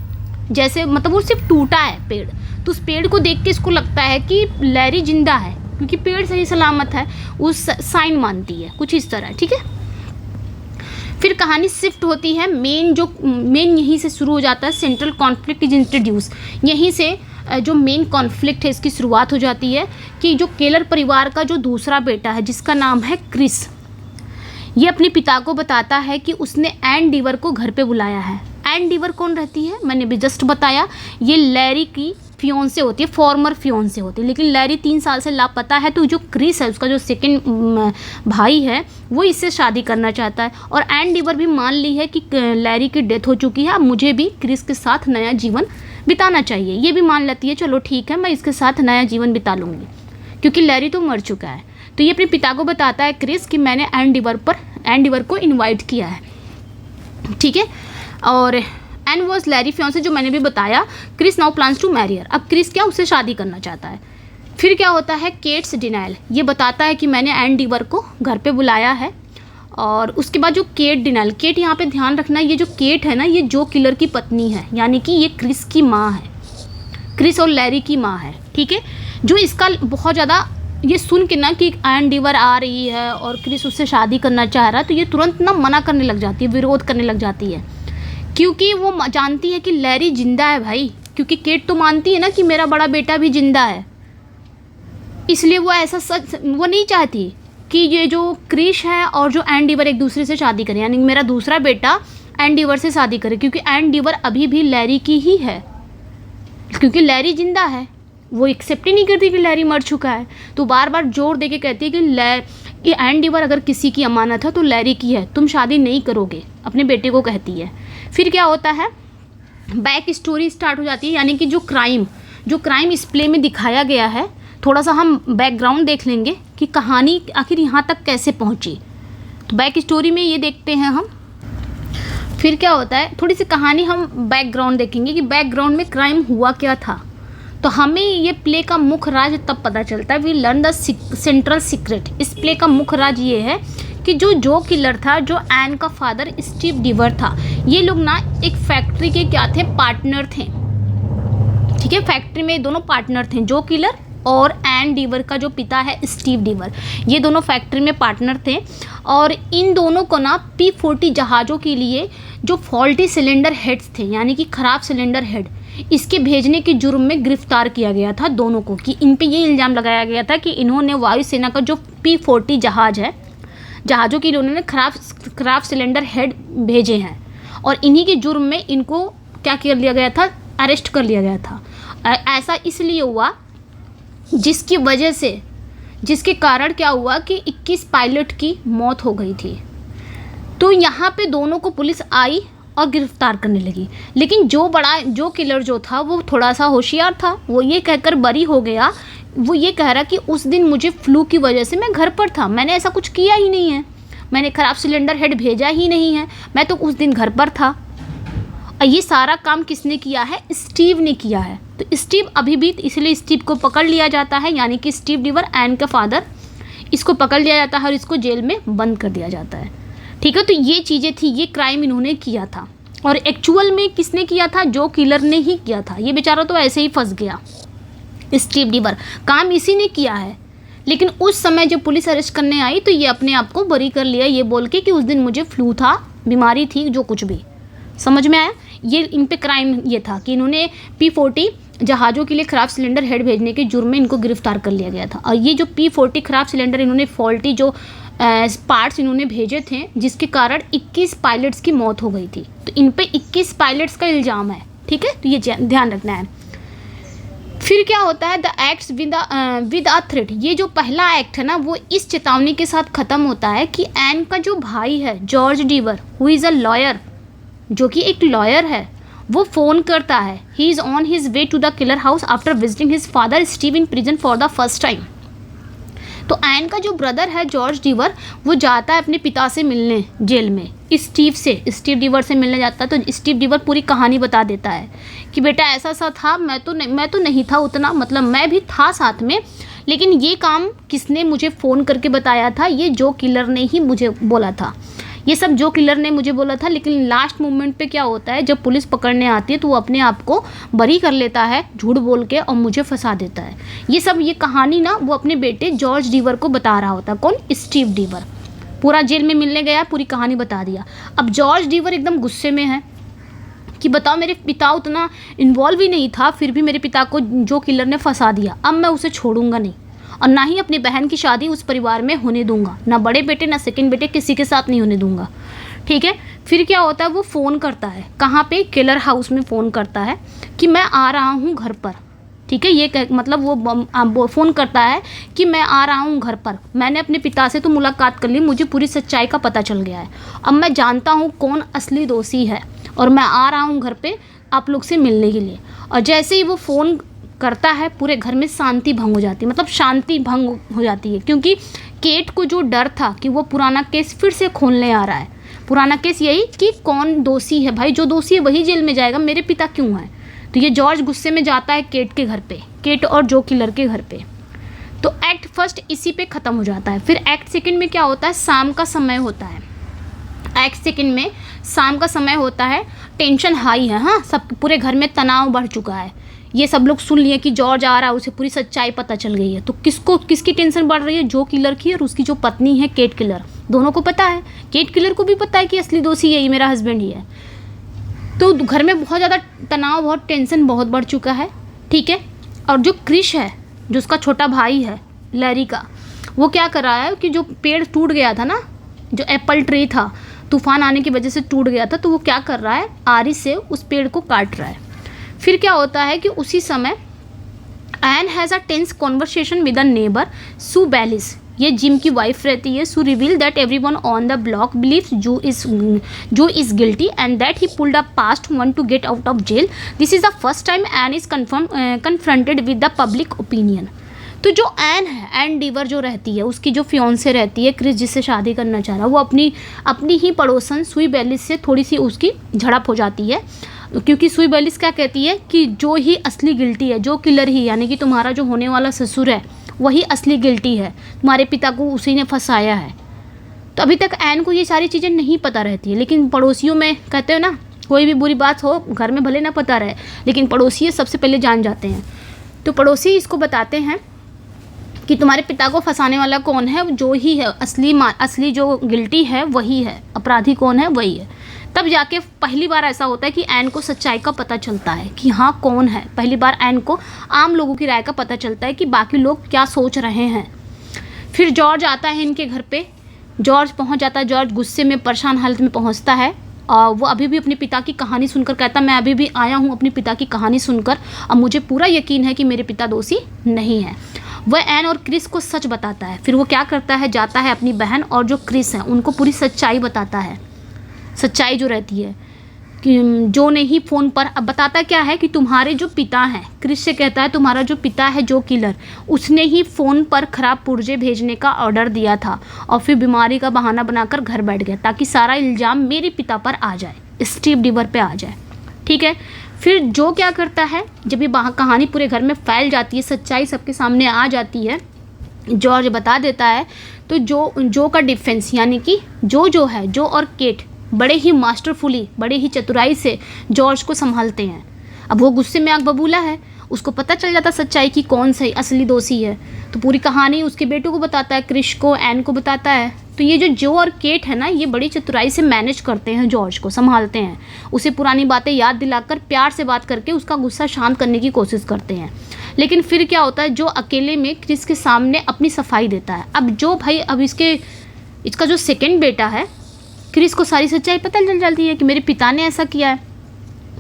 जैसे मतलब वो सिर्फ टूटा है पेड़, तो उस पेड़ को देख के इसको लगता है कि लैरी जिंदा है, क्योंकि पेड़ सही सलामत है। उस साइन मानती है, कुछ इस तरह। ठीक है, फिर कहानी शिफ्ट होती है। मेन यहीं से शुरू हो जाता है। Central conflict is introduce. यहीं से जो मेन कॉन्फ्लिक्ट है, इसकी शुरुआत हो जाती है कि जो केलर परिवार का जो दूसरा बेटा है, जिसका नाम है क्रिस, ये अपने पिता को बताता है कि उसने एन डीवर को घर पे बुलाया है। एन डीवर कौन रहती है, मैंने भी जस्ट बताया, ये लैरी की फियोंसे होती है, फॉर्मर फियोंसे होती है। लेकिन लैरी 3 साल से लापता है, तो जो क्रिस है उसका जो सेकंड भाई है वो इससे शादी करना चाहता है। और एन डीवर भी मान ली है कि लैरी की डेथ हो चुकी है, अब मुझे भी क्रिस के साथ नया जीवन बिताना चाहिए। ये भी मान लेती है, चलो ठीक है मैं इसके साथ नया जीवन बिता लूँगी क्योंकि लैरी तो मर चुका है। तो ये अपने पिता को बताता है क्रिस कि मैंने एन डीवर को इन्वाइट किया है, ठीक है। और एन वॉज लैरी फियोंसे, जो मैंने भी बताया। Chris now plans to marry her, अब क्रिस क्या उससे शादी करना चाहता है। फिर क्या होता है, केट्स डिनाइल, ये बताता है कि मैंने एन डीवर को घर पे बुलाया है। और उसके बाद जो केट डिनाइल, केट यहाँ पे ध्यान रखना, ये जो केट है ना ये जो किलर की पत्नी है, यानी कि ये क्रिस की माँ है, क्रिस और लैरी की माँ है, ठीक है। जो इसका बहुत ज़्यादा ये सुन के ना कि एन डीवर आ रही है और क्रिस उससे शादी करना चाह रहा है, तो ये तुरंत ना मना करने लग जाती है, विरोध करने लग जाती है, क्योंकि वो जानती है कि लैरी जिंदा है भाई। क्योंकि केट तो मानती है ना कि मेरा बड़ा बेटा भी जिंदा है, इसलिए वो ऐसा सच वो नहीं चाहती कि ये जो क्रिस है और जो एन डीवर एक दूसरे से शादी करें, यानी मेरा दूसरा बेटा एन डीवर से शादी करे, क्योंकि एन डीवर अभी भी लैरी की ही है, क्योंकि लैरी जिंदा है। वो एक्सेप्ट ही नहीं करती कि लैरी मर चुका है, तो बार बार जोर दे के कहती है कि एन डीवर अगर किसी की अमानत है तो लैरी की है, तुम शादी नहीं करोगे, अपने बेटे को कहती है। फिर क्या होता है, बैक स्टोरी स्टार्ट हो जाती है, यानी कि जो क्राइम इस प्ले में दिखाया गया है, थोड़ा सा हम बैकग्राउंड देख लेंगे कि कहानी आखिर यहाँ तक कैसे पहुँची। तो बैक स्टोरी में ये देखते हैं हम। फिर क्या होता है, थोड़ी सी कहानी हम बैकग्राउंड देखेंगे कि बैकग्राउंड में क्राइम हुआ क्या था। तो हमें ये प्ले का मुख्य राज तब पता चलता है, we learn the central secret. इस प्ले का मुख्य राज ये है कि जो किलर था, जो एन का फादर स्टीव डीवर था, ये लोग ना एक फैक्ट्री के क्या थे, पार्टनर थे, ठीक है। फैक्ट्री में दोनों पार्टनर थे, जो किलर और एन डीवर का जो पिता है स्टीव डीवर, ये दोनों फैक्ट्री में पार्टनर थे। और इन दोनों को ना P-40 जहाज़ों के लिए जो फॉल्टी सिलेंडर हेड्स थे, यानी कि ख़राब सिलेंडर हेड, इसके भेजने के जुर्म में गिरफ्तार किया गया था दोनों को। कि इन पे ये इल्ज़ाम लगाया गया था कि इन्होंने वायुसेना का जो P-40 जहाज़ है, जहाज़ों के लिए उन्होंने ख़राब सिलेंडर हेड भेजे हैं, और इन्हीं के जुर्म में इनको क्या कर लिया गया था, अरेस्ट कर लिया गया था। ऐसा इसलिए हुआ जिसके कारण क्या हुआ कि 21 पायलट की मौत हो गई थी। तो यहाँ पे दोनों को पुलिस आई और गिरफ्तार करने लगी। लेकिन जो किलर जो था वो थोड़ा सा होशियार था, वो ये कहकर बरी हो गया, वो ये कह रहा कि उस दिन मुझे फ्लू की वजह से मैं घर पर था, मैंने ऐसा कुछ किया ही नहीं है, मैंने ख़राब सिलेंडर हेड भेजा ही नहीं है, मैं तो उस दिन घर पर था। और ये सारा काम किसने किया है, स्टीव ने किया है। तो स्टीव अभी भी, इसलिए स्टीव को पकड़ लिया जाता है, यानी कि स्टीव डीवर एन का फादर, इसको पकड़ लिया जाता है और इसको जेल में बंद कर दिया जाता है, ठीक है। तो ये चीज़ें थी, ये क्राइम इन्होंने किया था। और एक्चुअल में किसने किया था, जो किलर ने ही किया था। ये बेचारा तो ऐसे ही फंस गया, स्टीव डीवर, काम इसी ने किया है। लेकिन उस समय जब पुलिस अरेस्ट करने आई तो ये अपने आप को बरी कर लिया, ये बोल के कि उस दिन मुझे फ्लू था, बीमारी थी, जो कुछ भी। समझ में आया, ये इन पे क्राइम ये था कि इन्होंने P-40 जहाज़ों के लिए ख़राब सिलेंडर हेड भेजने के जुर्म में इनको गिरफ्तार कर लिया गया था। और ये जो P-40 ख़राब सिलेंडर, इन्होंने फॉल्टी जो पार्ट्स इन्होंने भेजे थे, जिसके कारण 21 पायलट्स की मौत हो गई थी। तो इन पे 21 पायलट्स का इल्ज़ाम है, ठीक है। तो ये ध्यान रखना है। फिर क्या होता है, the acts with a threat. ये जो पहला एक्ट है ना, वो इस चेतावनी के साथ ख़त्म होता है कि एन का जो भाई है जॉर्ज डीवर, हु इज़ अ लॉयर, जो कि एक लॉयर है, वो फ़ोन करता है, he is on his way to the Keller house after visiting his father Steve in prison for the first time. तो एन का जो ब्रदर है जॉर्ज डीवर, वो जाता है अपने पिता से मिलने जेल में, स्टीव डीवर से मिलने जाता है। तो स्टीव डीवर पूरी कहानी बता देता है कि बेटा ऐसा सा था, मैं तो नहीं था उतना, मतलब मैं भी था साथ में, लेकिन ये काम किसने मुझे फ़ोन करके बताया था, ये जो किलर ने ही मुझे बोला था, ये सब जो किलर ने मुझे बोला था। लेकिन लास्ट मोमेंट पे क्या होता है, जब पुलिस पकड़ने आती है तो वो अपने आप को बरी कर लेता है झूठ बोल के और मुझे फंसा देता है। ये कहानी ना वो अपने बेटे जॉर्ज डीवर को बता रहा होता है। कौन, स्टीव डीवर। पूरा जेल में मिलने गया, पूरी कहानी बता दिया। अब जॉर्ज डीवर एकदम गुस्से में है कि बताओ, मेरे पिता उतना इन्वॉल्व ही नहीं था, फिर भी मेरे पिता को जो किलर ने फंसा दिया, अब मैं उसे छोड़ूंगा नहीं। और ना ही अपनी बहन की शादी उस परिवार में होने दूंगा, ना बड़े बेटे ना सेकंड बेटे, किसी के साथ नहीं होने दूंगा। ठीक है। फिर क्या होता है, वो फ़ोन करता है, कहाँ पे, किलर हाउस में फ़ोन करता है कि मैं आ रहा हूँ घर पर। ठीक है, ये मतलब वो फ़ोन करता है कि मैं आ रहा हूँ घर पर, मैंने अपने पिता से तो मुलाकात कर ली, मुझे पूरी सच्चाई का पता चल गया है, अब मैं जानता हूँ कौन असली दोषी है और मैं आ रहा हूँ घर पे आप लोग से मिलने के लिए। और जैसे ही वो फ़ोन करता है, पूरे घर में शांति भंग हो जाती है, मतलब शांति भंग हो जाती है, क्योंकि केट को जो डर था कि वो पुराना केस फिर से खोलने आ रहा है। पुराना केस यही कि कौन दोषी है, भाई जो दोषी है वही जेल में जाएगा, मेरे पिता क्यों हैं। तो ये जॉर्ज गुस्से में जाता है केट के घर पे, केट और जो किलर के घर पे। तो एक्ट फर्स्ट इसी पे ख़त्म हो जाता है। फिर एक्ट सेकंड में क्या होता है, शाम का समय होता है। एक्ट सेकंड में शाम का समय होता है, टेंशन हाई है, हाँ, सब पूरे घर में तनाव बढ़ चुका है। ये सब लोग सुन लिए कि जॉर्ज आ रहा है, उसे पूरी सच्चाई पता चल गई है। तो किसकी टेंशन बढ़ रही है, जो किलर की और उसकी जो पत्नी है केट किलर, दोनों को पता है। केट किलर को भी पता है कि असली दोषी यही मेरा हस्बैंड ही है। तो घर में बहुत ज़्यादा तनाव, बहुत टेंशन बहुत बढ़ चुका है। ठीक है। और जो क्रिश है, जो उसका छोटा भाई है लैरी का, वो क्या कर रहा है कि जो पेड़ टूट गया था ना, जो एप्पल ट्री था, तूफान आने की वजह से टूट गया था, तो वो क्या कर रहा है, आरी से उस पेड़ को काट रहा है। फिर क्या होता है कि उसी समय Ann has a tense conversation with a neighbour Sue Bayliss, ये जिम की वाइफ रहती है। Sue reveal that everyone on the block believes Joe is guilty and that he pulled a fast one to get out of jail. This is the first time Ann is confronted with the public opinion. तो जो N है, N डीवर जो रहती है, उसकी जो फियोंसे रहती है क्रिस, जिससे शादी करना चाह रहा है, वो अपनी ही पड़ोसन सुई बेलिस से थोड़ी सी उसकी झड़प हो जाती है, क्योंकि सुई बेलिस क्या कहती है कि जो ही असली गिल्टी है, जो किलर ही, यानी कि तुम्हारा जो होने वाला ससुर है वही असली गिल्टी है, तुम्हारे पिता को उसी ने फंसाया है। तो अभी तक एन को ये सारी चीज़ें नहीं पता रहती है, लेकिन पड़ोसियों में कहते हो ना, कोई भी बुरी बात हो घर में भले ना पता रहे, लेकिन पड़ोसी सबसे पहले जान जाते हैं। तो पड़ोसी इसको बताते हैं कि तुम्हारे पिता को फंसाने वाला कौन है, जो ही है असली जो गिल्टी है वही है, अपराधी कौन है वही है। तब जाके पहली बार ऐसा होता है कि एन को सच्चाई का पता चलता है कि हाँ कौन है। पहली बार एन को आम लोगों की राय का पता चलता है कि बाकी लोग क्या सोच रहे हैं। फिर जॉर्ज आता है इनके घर पे, जॉर्ज पहुंच जाता है। जॉर्ज गुस्से में परेशान हालत में पहुंचता है और वो अभी भी अपने पिता की कहानी सुनकर कहता मैं अभी भी आया हूँ अपने पिता की कहानी सुनकर, अब मुझे पूरा यकीन है कि मेरे पिता दोषी नहीं है। वह एन और क्रिस को सच बताता है। फिर वो क्या करता है, जाता है अपनी बहन और जो क्रिस है उनको पूरी सच्चाई बताता है। सच्चाई जो रहती है कि जो ने ही फ़ोन पर, अब बताता क्या है कि तुम्हारे जो पिता हैं, क्रिस से कहता है तुम्हारा जो पिता है जो किलर, उसने ही फ़ोन पर ख़राब पुर्जे भेजने का ऑर्डर दिया था और फिर बीमारी का बहाना बनाकर घर बैठ गया ताकि सारा इल्ज़ाम मेरे पिता पर आ जाए, स्टीव डीवर पे आ जाए। ठीक है। फिर जो क्या करता है, जब ये कहानी पूरे घर में फैल जाती है, सच्चाई सबके सामने आ जाती है, जॉर्ज बता देता है, तो जो का डिफेंस, यानी कि जो है, जो और केट बड़े ही मास्टरफुली, बड़े ही चतुराई से जॉर्ज को संभालते हैं। अब वो गुस्से में आग बबूला है, उसको पता चल जाता सच्चाई की कौन सही असली दोषी है। तो पूरी कहानी उसके बेटों को बताता है, क्रिश को, एन को बताता है। तो ये जो और केट है ना, ये बड़ी चतुराई से मैनेज करते हैं, जॉर्ज को संभालते हैं, उसे पुरानी बातें याद दिलाकर प्यार से बात करके उसका गुस्सा शांत करने की कोशिश करते हैं। लेकिन फिर क्या होता है, जो अकेले में क्रिस के सामने अपनी सफाई देता है। अब जो भाई, अब इसका जो सेकेंड बेटा है, क्रिस को सारी सच्चाई पता चल जाती है कि मेरे पिता ने ऐसा किया है।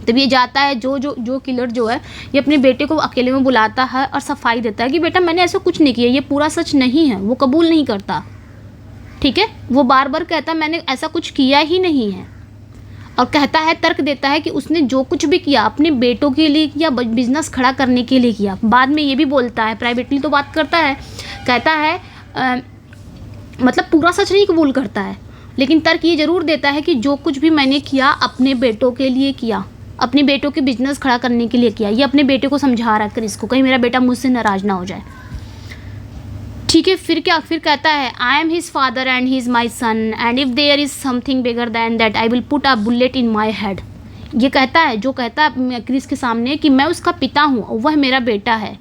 तब ये जाता है, जो किलर जो है, ये अपने बेटे को अकेले में बुलाता है और सफाई देता है कि बेटा मैंने ऐसा कुछ नहीं किया, ये पूरा सच नहीं है। वो कबूल नहीं करता। ठीक है। वो बार बार कहता मैंने ऐसा कुछ किया ही नहीं है, और कहता है, तर्क देता है कि उसने जो कुछ भी किया अपने बेटों के लिए किया, बिजनेस खड़ा करने के लिए किया। बाद में ये भी बोलता है, प्राइवेटली तो बात करता है, कहता है मतलब पूरा सच नहीं कबूल करता है, लेकिन तर्क ये ज़रूर देता है कि जो कुछ भी मैंने किया अपने बेटों के लिए किया, अपने बेटों के बिजनेस खड़ा करने के लिए किया। ये अपने बेटे को समझा रहा है क्रिस को, कहीं मेरा बेटा मुझसे नाराज़ ना हो जाए। ठीक है। फिर कहता है, I am his father and he is my son and if there is something bigger than that I will put a bullet in my head. ये कहता है क्रिस के सामने कि मैं उसका पिता हूँ और वह मेरा बेटा है।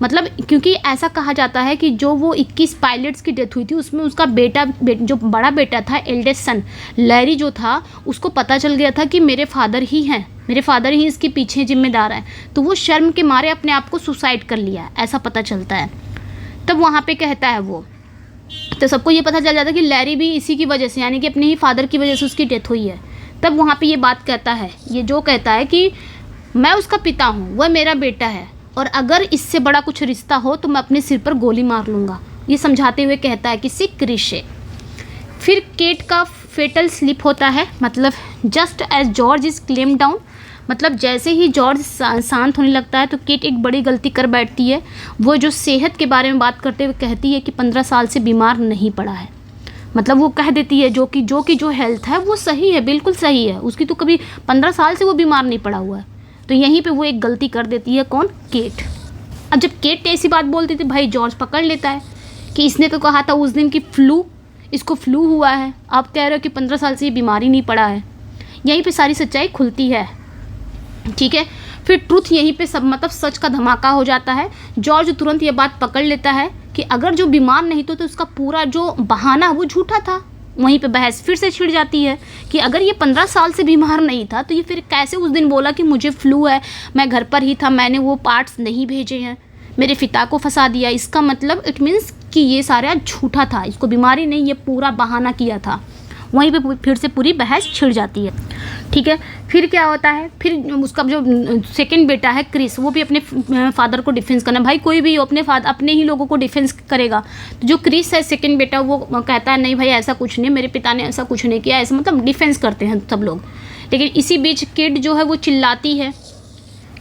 मतलब क्योंकि ऐसा कहा जाता है कि जो वो 21 पायलट्स की डेथ हुई थी, उसमें उसका जो बड़ा बेटा था, एल्डेस्ट सन लैरी जो था, उसको पता चल गया था कि मेरे फादर ही इसके पीछे जिम्मेदार हैं। तो वो शर्म के मारे अपने आप को सुसाइड कर लिया, ऐसा पता चलता है। तब वहाँ पे कहता है वो, तो सबको ये पता चल जाता है कि लैरी भी इसी की वजह से, यानी कि अपने ही फादर की वजह से उसकी डेथ हुई है। तब वहाँ पे ये बात कहता है, ये जो कहता है कि मैं उसका पिता हूँ, वह मेरा बेटा है, और अगर इससे बड़ा कुछ रिश्ता हो तो मैं अपने सिर पर गोली मार लूँगा, ये समझाते हुए कहता है किसी क्रिस से। फिर केट का फेटल स्लिप होता है, मतलब just as George is calm down, मतलब जैसे ही जॉर्ज शांत होने लगता है तो केट एक बड़ी गलती कर बैठती है। वो जो सेहत के बारे में बात करते हुए कहती है कि 15 साल से बीमार नहीं पड़ा है, मतलब वो कह देती है जो हेल्थ है वो सही है, बिल्कुल सही है, उसकी तो कभी 15 साल से वो बीमार नहीं पड़ा हुआ है। तो यहीं पे वो एक गलती कर देती है, कौन? केट। अब जब केट ऐसी बात बोलती थी, भाई जॉर्ज पकड़ लेता है कि इसने तो कहा था उस दिन कि इसको फ्लू हुआ है, आप कह रहे हो कि 15 साल से ये बीमारी नहीं पड़ा है। यहीं पे सारी सच्चाई खुलती है, ठीक है। फिर ट्रुथ यहीं पे सब, मतलब सच का धमाका हो जाता है। जॉर्ज तुरंत ये बात पकड़ लेता है कि अगर जो बीमार नहीं तो उसका पूरा जो बहाना वो झूठा था। वहीं पे बहस फिर से छिड़ जाती है कि अगर ये 15 साल से बीमार नहीं था तो ये फिर कैसे उस दिन बोला कि मुझे फ्लू है, मैं घर पर ही था, मैंने वो पार्ट्स नहीं भेजे हैं, मेरे पिता को फंसा दिया। इसका मतलब इट मीन्स कि ये सारा झूठा था, इसको बीमारी नहीं, ये पूरा बहाना किया था। वहीं पे फिर से पूरी बहस छिड़ जाती है, ठीक है। फिर क्या होता है, फिर उसका जो सेकंड बेटा है क्रिस, वो भी अपने फादर को डिफेंस करना, भाई कोई भी अपने ही लोगों को डिफेंस करेगा। तो जो क्रिस है सेकंड बेटा, वो कहता है नहीं भाई ऐसा कुछ नहीं, मेरे पिता ने ऐसा कुछ नहीं किया, ऐसा मतलब डिफेंस करते हैं सब लोग। लेकिन इसी बीच किड जो है वो चिल्लाती है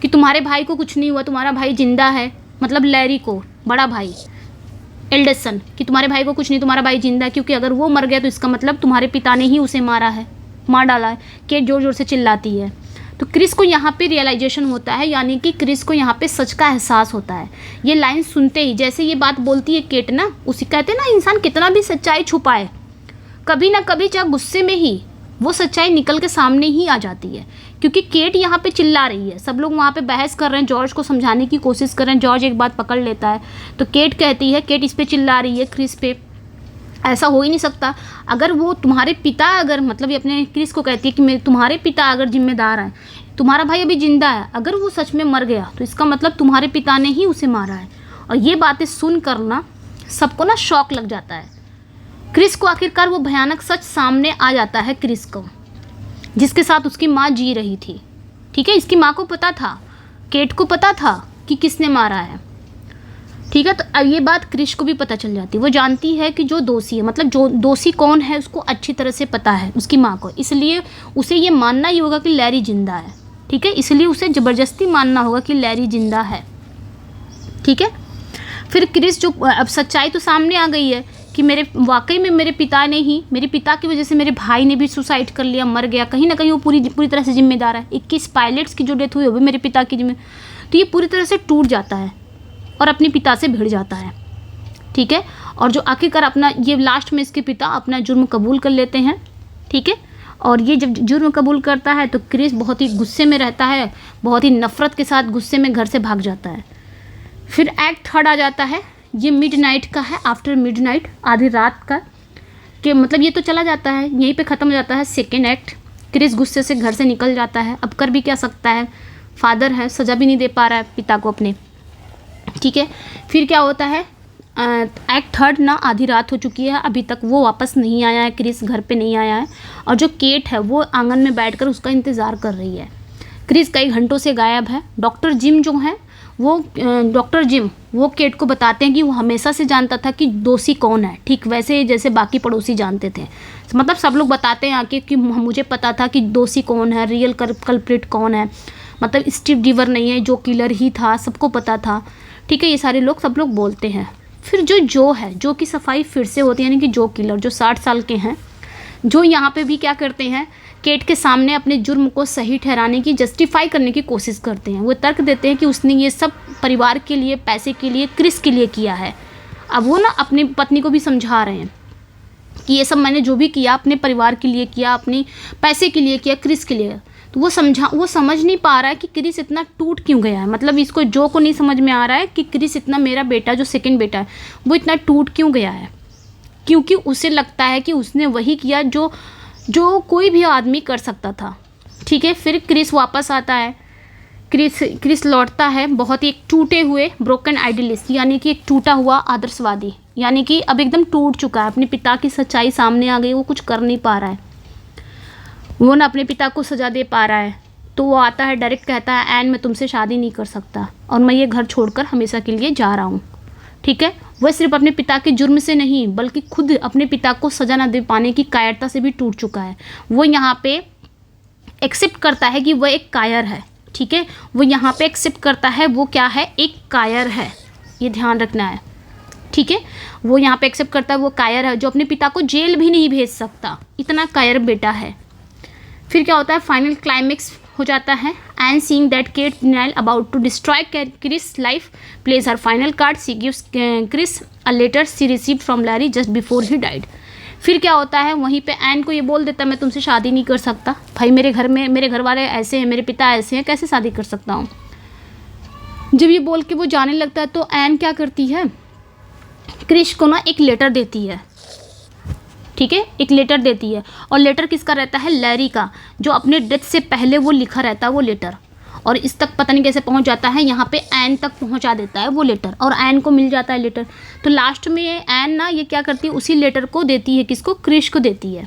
कि तुम्हारे भाई को कुछ नहीं हुआ, तुम्हारा भाई जिंदा है, मतलब लैरी को, बड़ा भाई एल्डेस्ट सन, कि तुम्हारे भाई को कुछ नहीं, तुम्हारा भाई जिंदा है, क्योंकि अगर वो मर गया तो इसका मतलब तुम्हारे पिता ने ही उसे मार डाला है। केट जोर जोर से चिल्लाती है। तो क्रिस को यहाँ पे रियलाइजेशन होता है, यानी कि क्रिस को यहाँ पे सच का एहसास होता है। ये लाइन सुनते ही, जैसे ये बात बोलती है केट ना, उसी कहते हैं ना इंसान कितना भी सच्चाई छुपाए, कभी ना कभी चाहे गुस्से में ही वो सच्चाई निकल के सामने ही आ जाती है। क्योंकि केट यहाँ पे चिल्ला रही है, सब लोग वहाँ पे बहस कर रहे हैं, जॉर्ज को समझाने की कोशिश कर रहे हैं। जॉर्ज एक बात पकड़ लेता है तो केट कहती है, केट इस पे चिल्ला रही है क्रिस पे, ऐसा हो ही नहीं सकता। अगर वो तुम्हारे पिता, अगर मतलब ये अपने क्रिस को कहती है कि तुम्हारे पिता अगर जिम्मेदार हैं, तुम्हारा भाई अभी जिंदा है, अगर वो सच में मर गया तो इसका मतलब तुम्हारे पिता ने ही उसे मारा है। और ये बातें सुन कर ना सबको ना शौक लग जाता है। क्रिस को आखिरकार वो भयानक सच सामने आ जाता है, क्रिस को, जिसके साथ उसकी माँ जी रही थी, ठीक है। इसकी माँ को पता था, केट को पता था कि किसने मारा है, ठीक है। तो अब ये बात क्रिस को भी पता चल जाती है, वो जानती है कि जो दोषी है, मतलब जो दोषी कौन है उसको अच्छी तरह से पता है उसकी माँ को, इसलिए उसे ये मानना ही होगा कि लैरी जिंदा है, ठीक है। इसलिए उसे ज़बरदस्ती मानना होगा कि लैरी जिंदा है, ठीक है। फिर क्रिस जो, अब सच्चाई तो सामने आ गई है कि वाकई में मेरे पिता ने ही, मेरे पिता की वजह से मेरे भाई ने भी सुसाइड कर लिया, मर गया, कहीं ना कहीं वो पूरी तरह से जिम्मेदार है। 21 पायलट्स की जो डेथ हुई वो भी मेरे पिता की तो ये पूरी तरह से टूट जाता है और अपने पिता से भिड़ जाता है, ठीक है। और जो आखिरकार अपना, ये लास्ट में इसके पिता अपना जुर्म कबूल कर लेते हैं, ठीक है। और ये जब जुर्म कबूल करता है तो क्रिस बहुत ही गुस्से में रहता है, बहुत ही नफरत के साथ गुस्से में घर से भाग जाता है। फिर एक्ट थर्ड आ जाता है, ये मिडनाइट का है, आफ्टर मिडनाइट, आधी रात का, कि मतलब ये तो चला जाता है, यहीं पे ख़त्म हो जाता है सेकेंड एक्ट। क्रिस गुस्से से घर से निकल जाता है, अब कर भी क्या सकता है, फादर है, सज़ा भी नहीं दे पा रहा है पिता को अपने, ठीक है। फिर क्या होता है, एक्ट थर्ड ना, आधी रात हो चुकी है, अभी तक वो वापस नहीं आया है, क्रिस घर पे नहीं आया है, और जो केट है वो आंगन में बैठकर उसका इंतज़ार कर रही है। क्रिस कई घंटों से गायब है। डॉक्टर जिम जो है वो केट को बताते हैं कि वो हमेशा से जानता था कि दोषी कौन है, ठीक वैसे जैसे बाकी पड़ोसी जानते थे, मतलब सब लोग बताते हैं आके कि मुझे पता था कि दोषी कौन है, रियल कल्प्रिट कौन है, मतलब स्टीव डीवर नहीं है, जो किलर ही था, सबको पता था, ठीक है। ये सारे लोग, सब लोग बोलते हैं। फिर जो की सफाई फिर से होती है, यानी कि जो किलर जो 60 साल के हैं, जो यहाँ पे भी क्या करते हैं, केट के सामने अपने जुर्म को सही ठहराने की, जस्टिफाई करने की कोशिश करते हैं। वो तर्क देते हैं कि उसने ये सब परिवार के लिए, पैसे के लिए, क्रिस के लिए किया है। अब वो ना अपनी पत्नी को भी समझा रहे हैं कि ये सब मैंने जो भी किया अपने परिवार के लिए किया, अपनी पैसे के लिए किया, क्रिस के लिए। तो वो समझ नहीं पा रहा है कि क्रिस इतना टूट क्यों गया है, मतलब इसको जो को नहीं समझ में आ रहा है कि क्रिस इतना, मेरा बेटा जो सेकंड बेटा है वो इतना टूट क्यों गया है, क्योंकि उसे लगता है कि उसने वही किया जो कोई भी आदमी कर सकता था, ठीक है। फिर क्रिस वापस आता है, क्रिस लौटता है बहुत ही एक टूटे हुए ब्रोकन आइडियलिस्ट, यानी कि एक टूटा हुआ आदर्शवादी, यानी कि अब एकदम टूट चुका है, अपने पिता की सच्चाई सामने आ गई, वो कुछ कर नहीं पा रहा है, वो ना अपने पिता को सजा दे पा रहा है। तो वो आता है, डायरेक्ट कहता है एन मैं तुमसे शादी नहीं कर सकता और मैं ये घर छोड़कर हमेशा के लिए जा रहा हूँ। ठीक है, वह सिर्फ अपने पिता के जुर्म से नहीं बल्कि खुद अपने पिता को सजा न दे पाने की कायरता से भी टूट चुका है। वो यहाँ पे एक्सेप्ट करता है कि वह एक कायर है। ठीक है, वो यहाँ पे एक्सेप्ट करता है वो क्या है, एक कायर है, ये ध्यान रखना है। ठीक है, वो यहाँ पे एक्सेप्ट करता है वो कायर है जो अपने पिता को जेल भी नहीं भेज सकता, इतना कायर बेटा है। फिर क्या होता है, फाइनल क्लाइमेक्स हो जाता है। एंड सीइंग दैट केट नाइल about to destroy Chris life plays her final card, she gives Chris a letter she received from Larry just before he died. फिर क्या होता है, वहीं पे एन को ये बोल देता है मैं तुमसे शादी नहीं कर सकता, भाई मेरे घर में मेरे घर वाले ऐसे हैं, मेरे पिता ऐसे हैं, कैसे शादी कर सकता हूँ। जब ये बोल के वो जाने लगता है तो एन क्या करती है, क्रिस को ना एक लेटर देती है। ठीक है, एक लेटर देती है, और लेटर किसका रहता है, लैरी का, जो अपने डेथ से पहले वो लिखा रहता है वो लेटर, और इस तक पता नहीं कैसे पहुंच जाता है, यहाँ पे एन तक पहुंचा देता है वो लेटर, और एन को मिल जाता है लेटर। तो लास्ट में एन ना ये क्या करती है, उसी लेटर को देती है, किसको, क्रिस को देती है,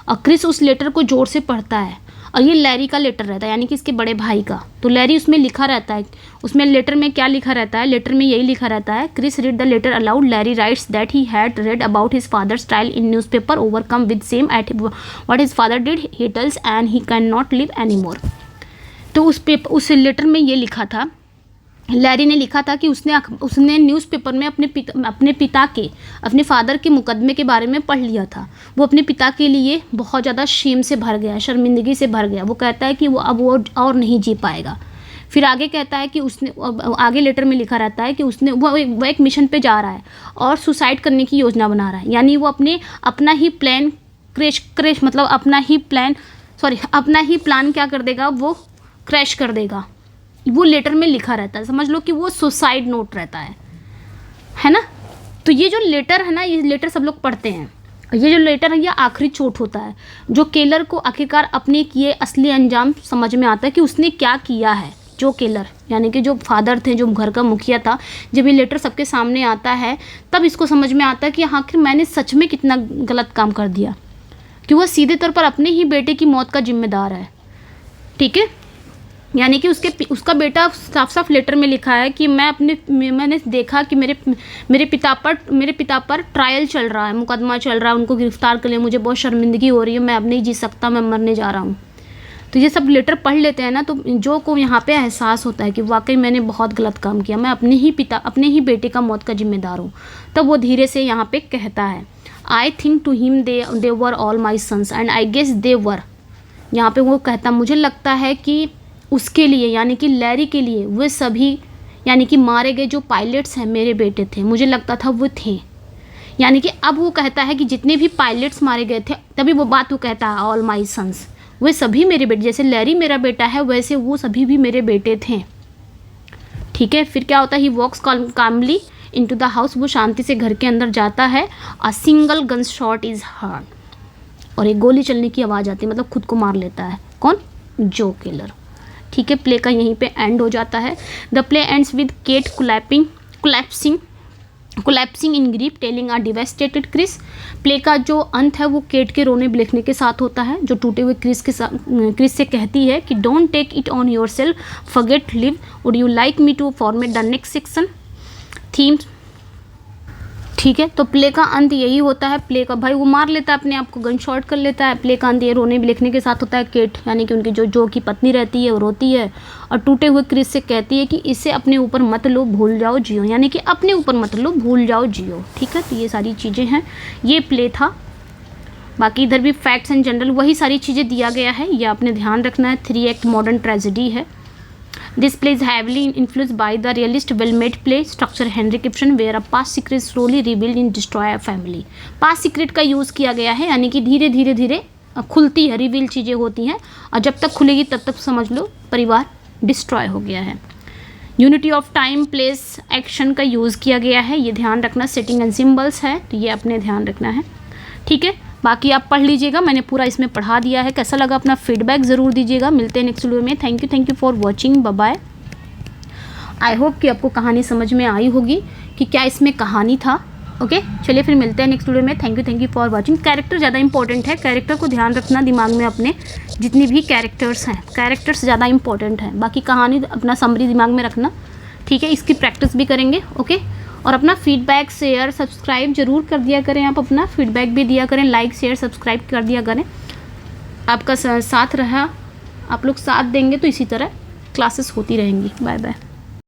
और क्रिस उस लेटर को जोर से पढ़ता है, और ये लैरी का लेटर रहता है, यानी कि इसके बड़े भाई का। तो लैरी उसमें लिखा रहता है, उसमें लेटर में क्या लिखा रहता है, लेटर में यही लिखा रहता है, Chris read the letter aloud, Larry writes that he had read about his father's trial in newspaper, overcome with shame at what his father did, he tells and he can not live any more. तो उस letter में ये लिखा था, Larry ने लिखा था कि उसने न्यूज़पेपर में अपने पिता के, अपने फादर के मुकदमे के बारे में पढ़ लिया था। वो अपने पिता के लिए बहुत ज़्यादा शेम से भर गया, शर्मिंदगी से भर गया। वो कहता है कि वो अब वो और नहीं जी पाएगा। फिर आगे कहता है कि उसने, आगे लेटर में लिखा रहता है कि उसने वो एक मिशन पे जा रहा है और सुसाइड करने की योजना बना रहा है, यानी वो अपना ही प्लान क्रैश मतलब अपना ही प्लान क्या कर देगा, वो क्रैश कर देगा। वो लेटर में लिखा रहता है, समझ लो कि वो सुसाइड नोट रहता है ना। तो ये जो लेटर है ना, ये लेटर सब लोग पढ़ते हैं। ये जो लेटर है ये आखिरी चोट होता है, जो केलर को आखिरकार अपने किए असली अंजाम समझ में आता है कि उसने क्या किया है। जो केलर यानी कि जो फादर थे, जो घर का मुखिया था, जब ये लेटर सबके सामने आता है तब इसको समझ में आता है कि आखिर मैंने सच में कितना गलत काम कर दिया, कि वह सीधे तौर पर अपने ही बेटे की मौत का जिम्मेदार है। ठीक है, यानी कि उसका बेटा साफ साफ लेटर में लिखा है कि मैंने देखा कि मेरे पिता पर ट्रायल चल रहा है, मुकदमा चल रहा है, उनको गिरफ्तार कर लिया, मुझे बहुत शर्मिंदगी हो रही है, मैं अब नहीं जी सकता, मैं मरने जा रहा हूँ। तो ये सब लेटर पढ़ लेते हैं ना, तो जो को यहाँ पे एहसास होता है कि वाकई मैंने बहुत गलत काम किया, मैं अपने ही बेटे का मौत का जिम्मेदार हूँ। तब वो धीरे से यहाँ पे कहता है, I think to him they were all my sons and I guess they were. यहाँ पे वो कहता, मुझे लगता है कि उसके लिए यानी कि लैरी के लिए वे सभी यानी कि मारे गए जो पायलट्स हैं मेरे बेटे थे, मुझे लगता था वो थे। यानी कि अब वो कहता है कि जितने भी पायलट्स मारे गए थे, तभी वो बात वो कहता है ऑल माई सन्स, वे सभी मेरे बेटे, जैसे लैरी मेरा बेटा है वैसे वो सभी भी मेरे बेटे थे। ठीक है, फिर क्या होता है, ही वॉक्स कामली इनटू द हाउस, वो शांति से घर के अंदर जाता है। A single gun shot is heard, और एक गोली चलने की आवाज़ आती है, मतलब खुद को मार लेता है। कौन, जो केलर। ठीक है, प्ले का यहीं पे एंड हो जाता है। The play ends with Kate collapsing in grief telling a devastated Chris. Play का जो अंत है वो केट के रोने बिलखने के साथ होता है, जो टूटे हुए क्रिस से कहती है कि don't take it on yourself, forget live, would you like me to format the next section themes. ठीक है, तो प्ले का अंत यही होता है। प्ले का भाई वो मार लेता है अपने आप को, गन शॉट कर लेता है। प्ले का अंत ये रोने बिलखने के साथ होता है। केट यानी कि उनकी जो की पत्नी रहती है वो रोती है और टूटे हुए क्रिस से कहती है कि इसे अपने ऊपर मत लो, भूल जाओ, जियो, यानी कि अपने ऊपर मत लो, भूल जाओ, जियो। ठीक है, तो ये सारी चीज़ें हैं, ये प्ले था। बाकी इधर भी फैक्ट्स एंड जनरल वही सारी चीज़ें दिया गया है, ये आपने ध्यान रखना है। 3 एक्ट मॉडर्न ट्रेजेडी है। This play is heavily influenced by the realist well-made play structure Henry Ibsen, where a past secret slowly revealed in destroy a family. Past secret का यूज़ किया गया है, यानी कि धीरे धीरे खुलती है, रिवील चीज़ें होती हैं, और जब तक खुलेगी तब तक समझ लो परिवार डिस्ट्रॉय हो गया है। Unity of time place action का यूज़ किया गया है, ये ध्यान रखना। सेटिंग एंड सिम्बल्स है, तो ये अपने ध्यान रखना है। ठीक है, बाकी आप पढ़ लीजिएगा, मैंने पूरा इसमें पढ़ा दिया है। कैसा लगा अपना फीडबैक ज़रूर दीजिएगा। मिलते हैं नेक्स्ट वीडियो में। Thank you for watching, bye bye. I hope कि आपको कहानी समझ में आई होगी कि क्या इसमें कहानी था। ओके, चलिए फिर मिलते हैं नेक्स्ट वीडियो में। Thank you for watching. Character ज़्यादा इंपॉर्टेंट है, कैरेक्टर को ध्यान रखना दिमाग में अपने, जितनी भी कैरेक्टर्स हैं कैरेक्टर्स ज़्यादा इंपॉर्टेंट हैं। बाकी कहानी अपना समरी दिमाग में रखना, ठीक है। इसकी प्रैक्टिस भी करेंगे, ओके। और अपना फीडबैक, शेयर, सब्सक्राइब जरूर कर दिया करें। आप अपना फीडबैक भी दिया करें, लाइक शेयर सब्सक्राइब कर दिया करें। आपका साथ रहा, आप लोग साथ देंगे तो इसी तरह क्लासेस होती रहेंगी। Bye bye.